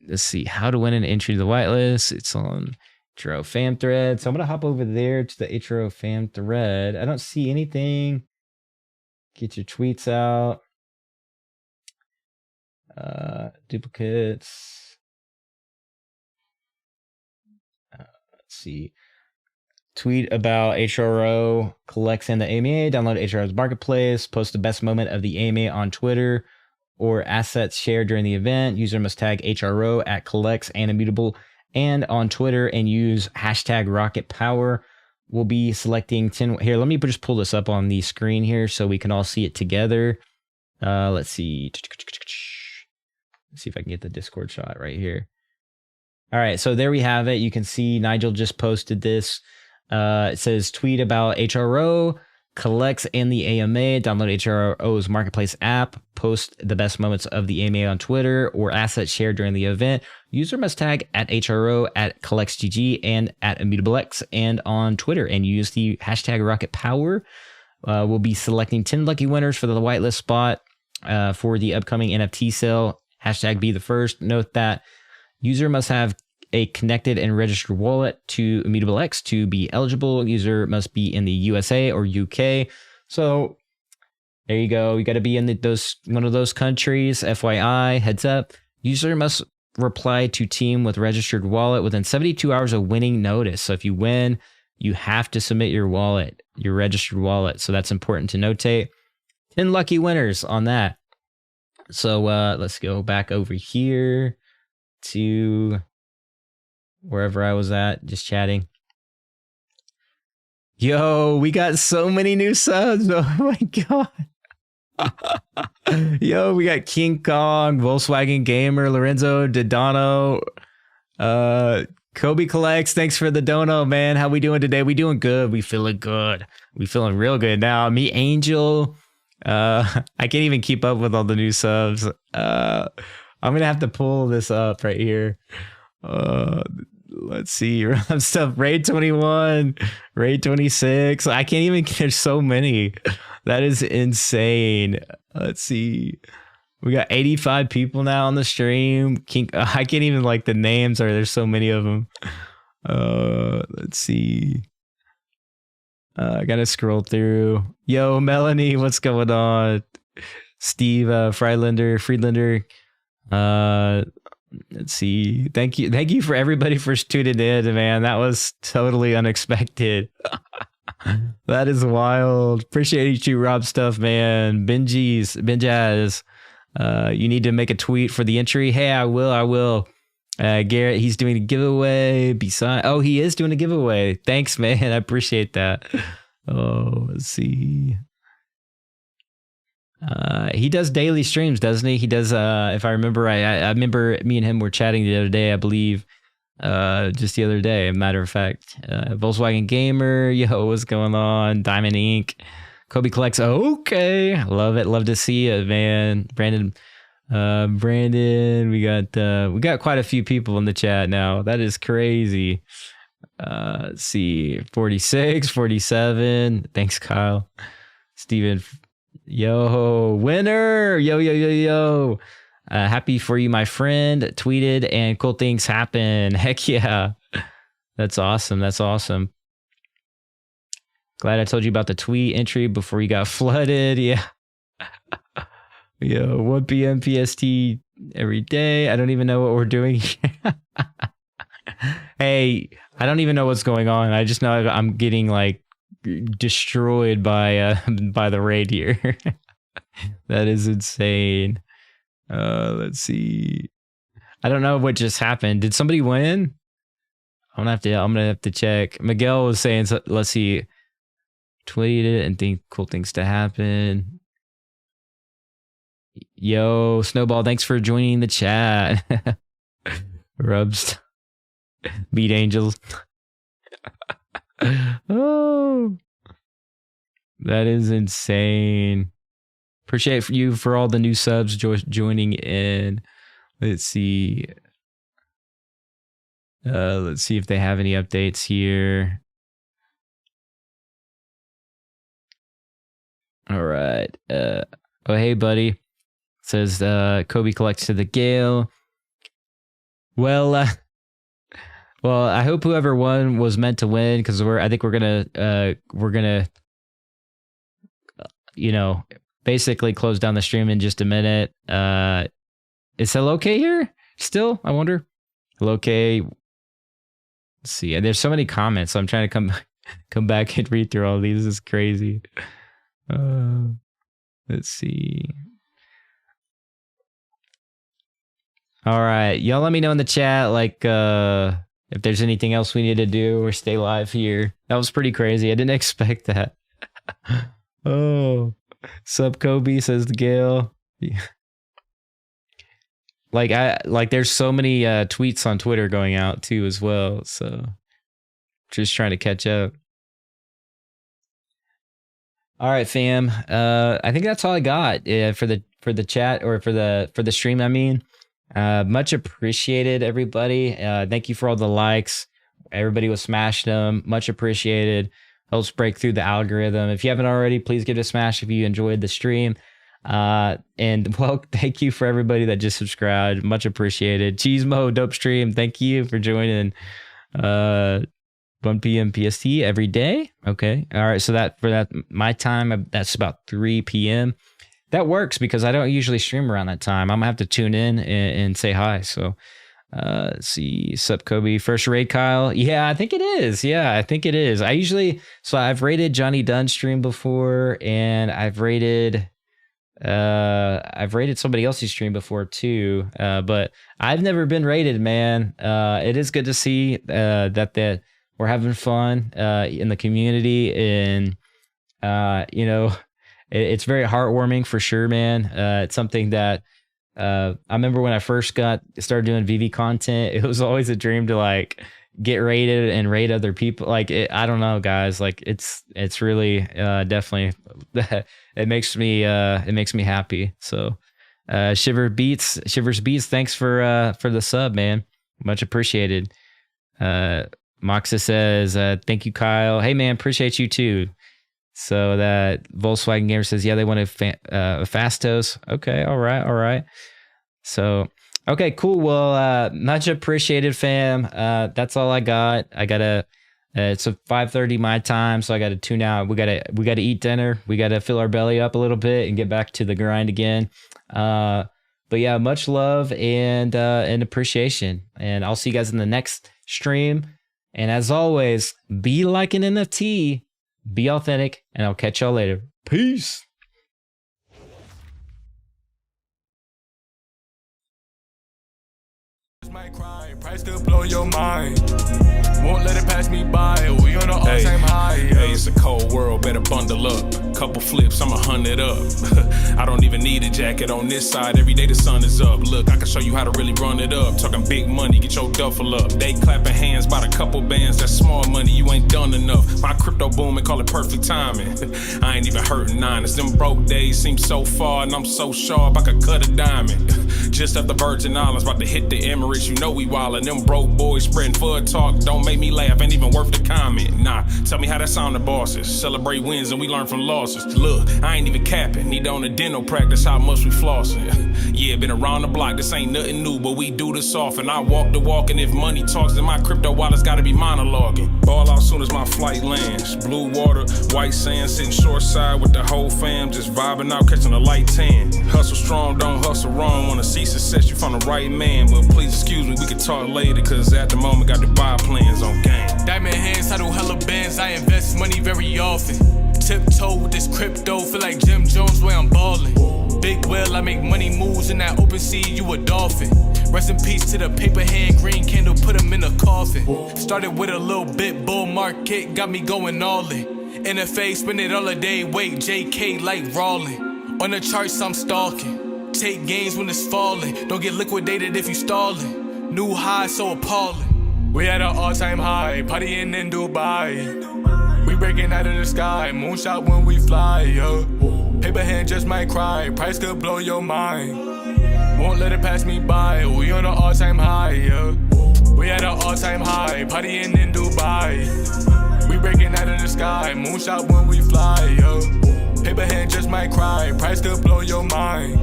Let's see how to win an entry to the whitelist. It's on HRO fam thread. So I'm gonna hop over there to the HRO fam thread. I don't see anything. Get your tweets out. Duplicates. Let's see. Tweet about HRO collects in the AMA. Download HRO's marketplace. Post the best moment of the AMA on Twitter or assets shared during the event. User must tag HRO at collects and Immutable and on Twitter and use hashtag Rocket Power. We'll be selecting 10. Here, let me just pull this up on the screen here so we can all see it together. Let's see. Let's see if I can get the Discord shot right here. All right, so there we have it. You can see Nigel just posted this. It says tweet about HRO, collects in the AMA, download HRO's marketplace app, post the best moments of the AMA on Twitter or assets shared during the event. User must tag at HRO, at collectsgg, and at ImmutableX and on Twitter and use the hashtag Rocket Power. We'll be selecting 10 lucky winners for the whitelist spot for the upcoming NFT sale. Hashtag be the first. Note that user must have a connected and registered wallet to ImmutableX to be eligible. User must be in the USA or UK. So there you go. You got to be in one of those countries. FYI, heads up. User must reply to team with registered wallet within 72 hours of winning notice. So if you win, you have to submit your wallet, your registered wallet. So that's important to notate. 10 lucky winners on that. So let's go back over here to wherever I was at, just chatting. Yo, we got so many new subs. Oh my God. Yo, we got King Kong, Volkswagen Gamer, Lorenzo, Dodano, Kobe Collects. Thanks for the dono, man. How we doing today? We doing good. We feeling good. We feeling real good now. Me, Angel. I can't even keep up with all the new subs. I'm gonna have to pull this up right here. Let's see. Stuff. Raid 21, Raid 26. I can't even. There's so many. That is insane. Let's see. We got 85 people now on the stream. I can't even like the names. There's so many of them. Let's see. I gotta scroll through. Yo, Melanie, what's going on? Steve, Friedlander. Let's see. Thank you for everybody for tuning in, man. That was totally unexpected. That is wild. Appreciate you, Rob Stuff, man. Benjaz. You need to make a tweet for the entry. Hey, I will. Garrett, he's doing a giveaway. He is doing a giveaway. Thanks, man. I appreciate that. Oh, let's see. He does daily streams, doesn't he? He does. If I remember right, I remember me and him were chatting the other day, I believe. Just the other day, matter of fact. Volkswagen Gamer, yo, what's going on? Diamond Inc. Kobe Collects. Okay, love it. Love to see it, man. Brandon, we got quite a few people in the chat now. That is crazy. Let's see, 46, 47. Thanks, Kyle. Steven, yo, winner. Yo. Happy for you, my friend. Tweeted and cool things happen. Heck yeah. That's awesome. Glad I told you about the tweet entry before you got flooded. Yeah. Yo, 1 p.m. PST every day. I don't even know what we're doing here. Hey, I don't even know what's going on. I just know I'm getting like destroyed by the raid here. That is insane. Let's see. I don't know what just happened. Did somebody win? I'm gonna have to check. Miguel was saying, let's see. Tweeted and think cool things to happen. Yo, Snowball, thanks for joining the chat. Rubs. Beat Angels. Oh, that is insane. Appreciate you for all the new subs joining in. Let's see. Let's see if they have any updates here. All right. Oh, hey, buddy. Says Kobe Collects to the GRAIL. Well, I hope whoever won was meant to win, because I think we're gonna basically close down the stream in just a minute. is hello K here still? I wonder. Hello K. Let's see. There's so many comments, so I'm trying to come back and read through all these. This is crazy. Let's see. All right, y'all let me know in the chat, like, if there's anything else we need to do or stay live here. That was pretty crazy. I didn't expect that. Oh, sup Kobe, says the Gale. Yeah. Like there's so many tweets on Twitter going out too as well. So just trying to catch up. All right, fam. I think that's all I got for the chat, or for the stream. I mean. Much appreciated, everybody. Thank you for all the likes. Everybody was smashing them. Much appreciated. Helps break through the algorithm. If you haven't already, please give it a smash if you enjoyed the stream. And well, thank you for everybody that just subscribed. Much appreciated. Cheesemo, dope stream. Thank you for joining. 1 p.m. PST every day. Okay. All right. So for my time, that's about 3 p.m. That works because I don't usually stream around that time. I'm gonna have to tune in and say hi. So, let's see, sup Kobe, first raid Kyle. Yeah, I think it is. Yeah, I think it is. I've raided Johnny Dunn's stream before, and I've raided somebody else's stream before too. But I've never been raided, man. It is good to see that we're having fun in the community, and you know. It's very heartwarming for sure, man. It's something that I remember when I first started doing VeVe content. It was always a dream to like get raided and raid other people. Like I don't know, guys. Like it's really definitely it makes me happy. So Shivers Beats, thanks for the sub, man. Much appreciated. Moxa says thank you, Kyle. Hey man, appreciate you too. So that Volkswagen Gamer says, yeah, they want a Fastos. Okay, all right. So, okay, cool. Well, much appreciated, fam. That's all I got. It's 5:30 my time, so I got to tune out. We gotta eat dinner. We gotta fill our belly up a little bit and get back to the grind again. But yeah, much love and appreciation. And I'll see you guys in the next stream. And as always, be like an NFT. Be authentic, and I'll catch y'all later. Peace. My crime, price to blow your mind. Won't let it pass me by. We on the all-time high. Hey, it's a cold world, better bundle up. Couple flips, I'm 100 up. I don't even need a jacket on this side. Every day the sun is up. Look, I can show you how to really run it up. Talking big money, get your duffel up. They clapping hands by the couple bands. That's small money, you ain't done enough. My crypto boom and call it perfect timing. I ain't even hurting nine. It's them broke days seem so far, and I'm so sharp I could cut a diamond. Just at the Virgin Islands, about to hit the Emirates. You know we wildin'. Them broke boys spreading FUD talk. Don't make me laugh, ain't even worth the comment. Nah, tell me how that sound to bosses. Celebrate wins and we learn from losses. Look, I ain't even capping. Need on a dental practice how much we flossing. Yeah, been around the block. This ain't nothing new, but we do this often. I walk the walk, and if money talks, then my crypto wallet's gotta be monologuing. Ball out soon as my flight lands. Blue water, white sand, sitting short side with the whole fam, just vibing out, catching a light tan. Hustle strong, don't hustle wrong. Wanna see success, you found the right man. But please excuse me, we can talk later, cause at the moment got the buy plans on game. Diamond hands, I do hella bands. I invest money very often. Tiptoe with this crypto, feel like Jim Jones where I'm ballin'. Big whale, I make money moves in that open sea, you a dolphin. Rest in peace to the paper hand, green candle, put him in a coffin. Started with a little bit, bull market, got me going all in. NFA, spend it all a day, wait, JK like Rawlin'. On the charts, I'm stalking. Take gains when it's falling. Don't get liquidated if you stallin'. New high, so appalling. We at an all-time high, partying in Dubai. We breaking out of the sky, moonshot when we fly, yo. Paper hand just might cry, price could blow your mind. Won't let it pass me by, we on an all-time high, yo. We at an all-time high, partying in Dubai. We breaking out of the sky, moonshot when we fly, yo. Paper hand just might cry, price could blow your mind.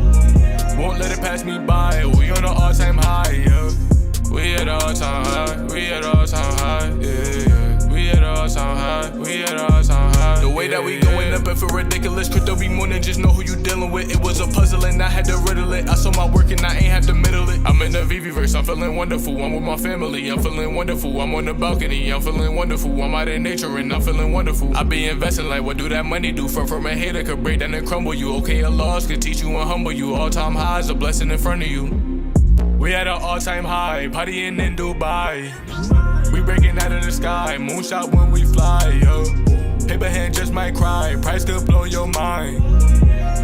Won't let it pass me by, we on an all-time high, yo. We at all-time high, we at all-time high, yeah, yeah. We at all-time high, we at all-time high. The way way that we going up, it feel ridiculous. Crypto be more than just know who you dealing with. It was a puzzle and I had to riddle it. I saw my work and I ain't have to middle it. I'm in the VeVe-verse, I'm feeling wonderful. I'm with my family, I'm feeling wonderful. I'm on the balcony, I'm feeling wonderful. I'm out in nature and I'm feeling wonderful. I be investing like, what do that money do? From a hater could break down and crumble you. Okay, a loss could teach you and humble you. All-time highs, a blessing in front of you. We at an all-time high, partying in Dubai. We breaking out of the sky, moonshot when we fly, yo. Paper hand just might cry, price could blow your mind.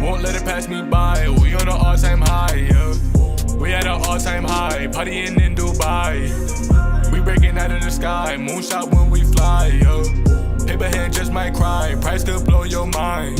Won't let it pass me by, we on an all-time high, yo. We at an all-time high, partying in Dubai. We breaking out of the sky, moonshot when we fly, yo. Paper hand just might cry, price could blow your mind.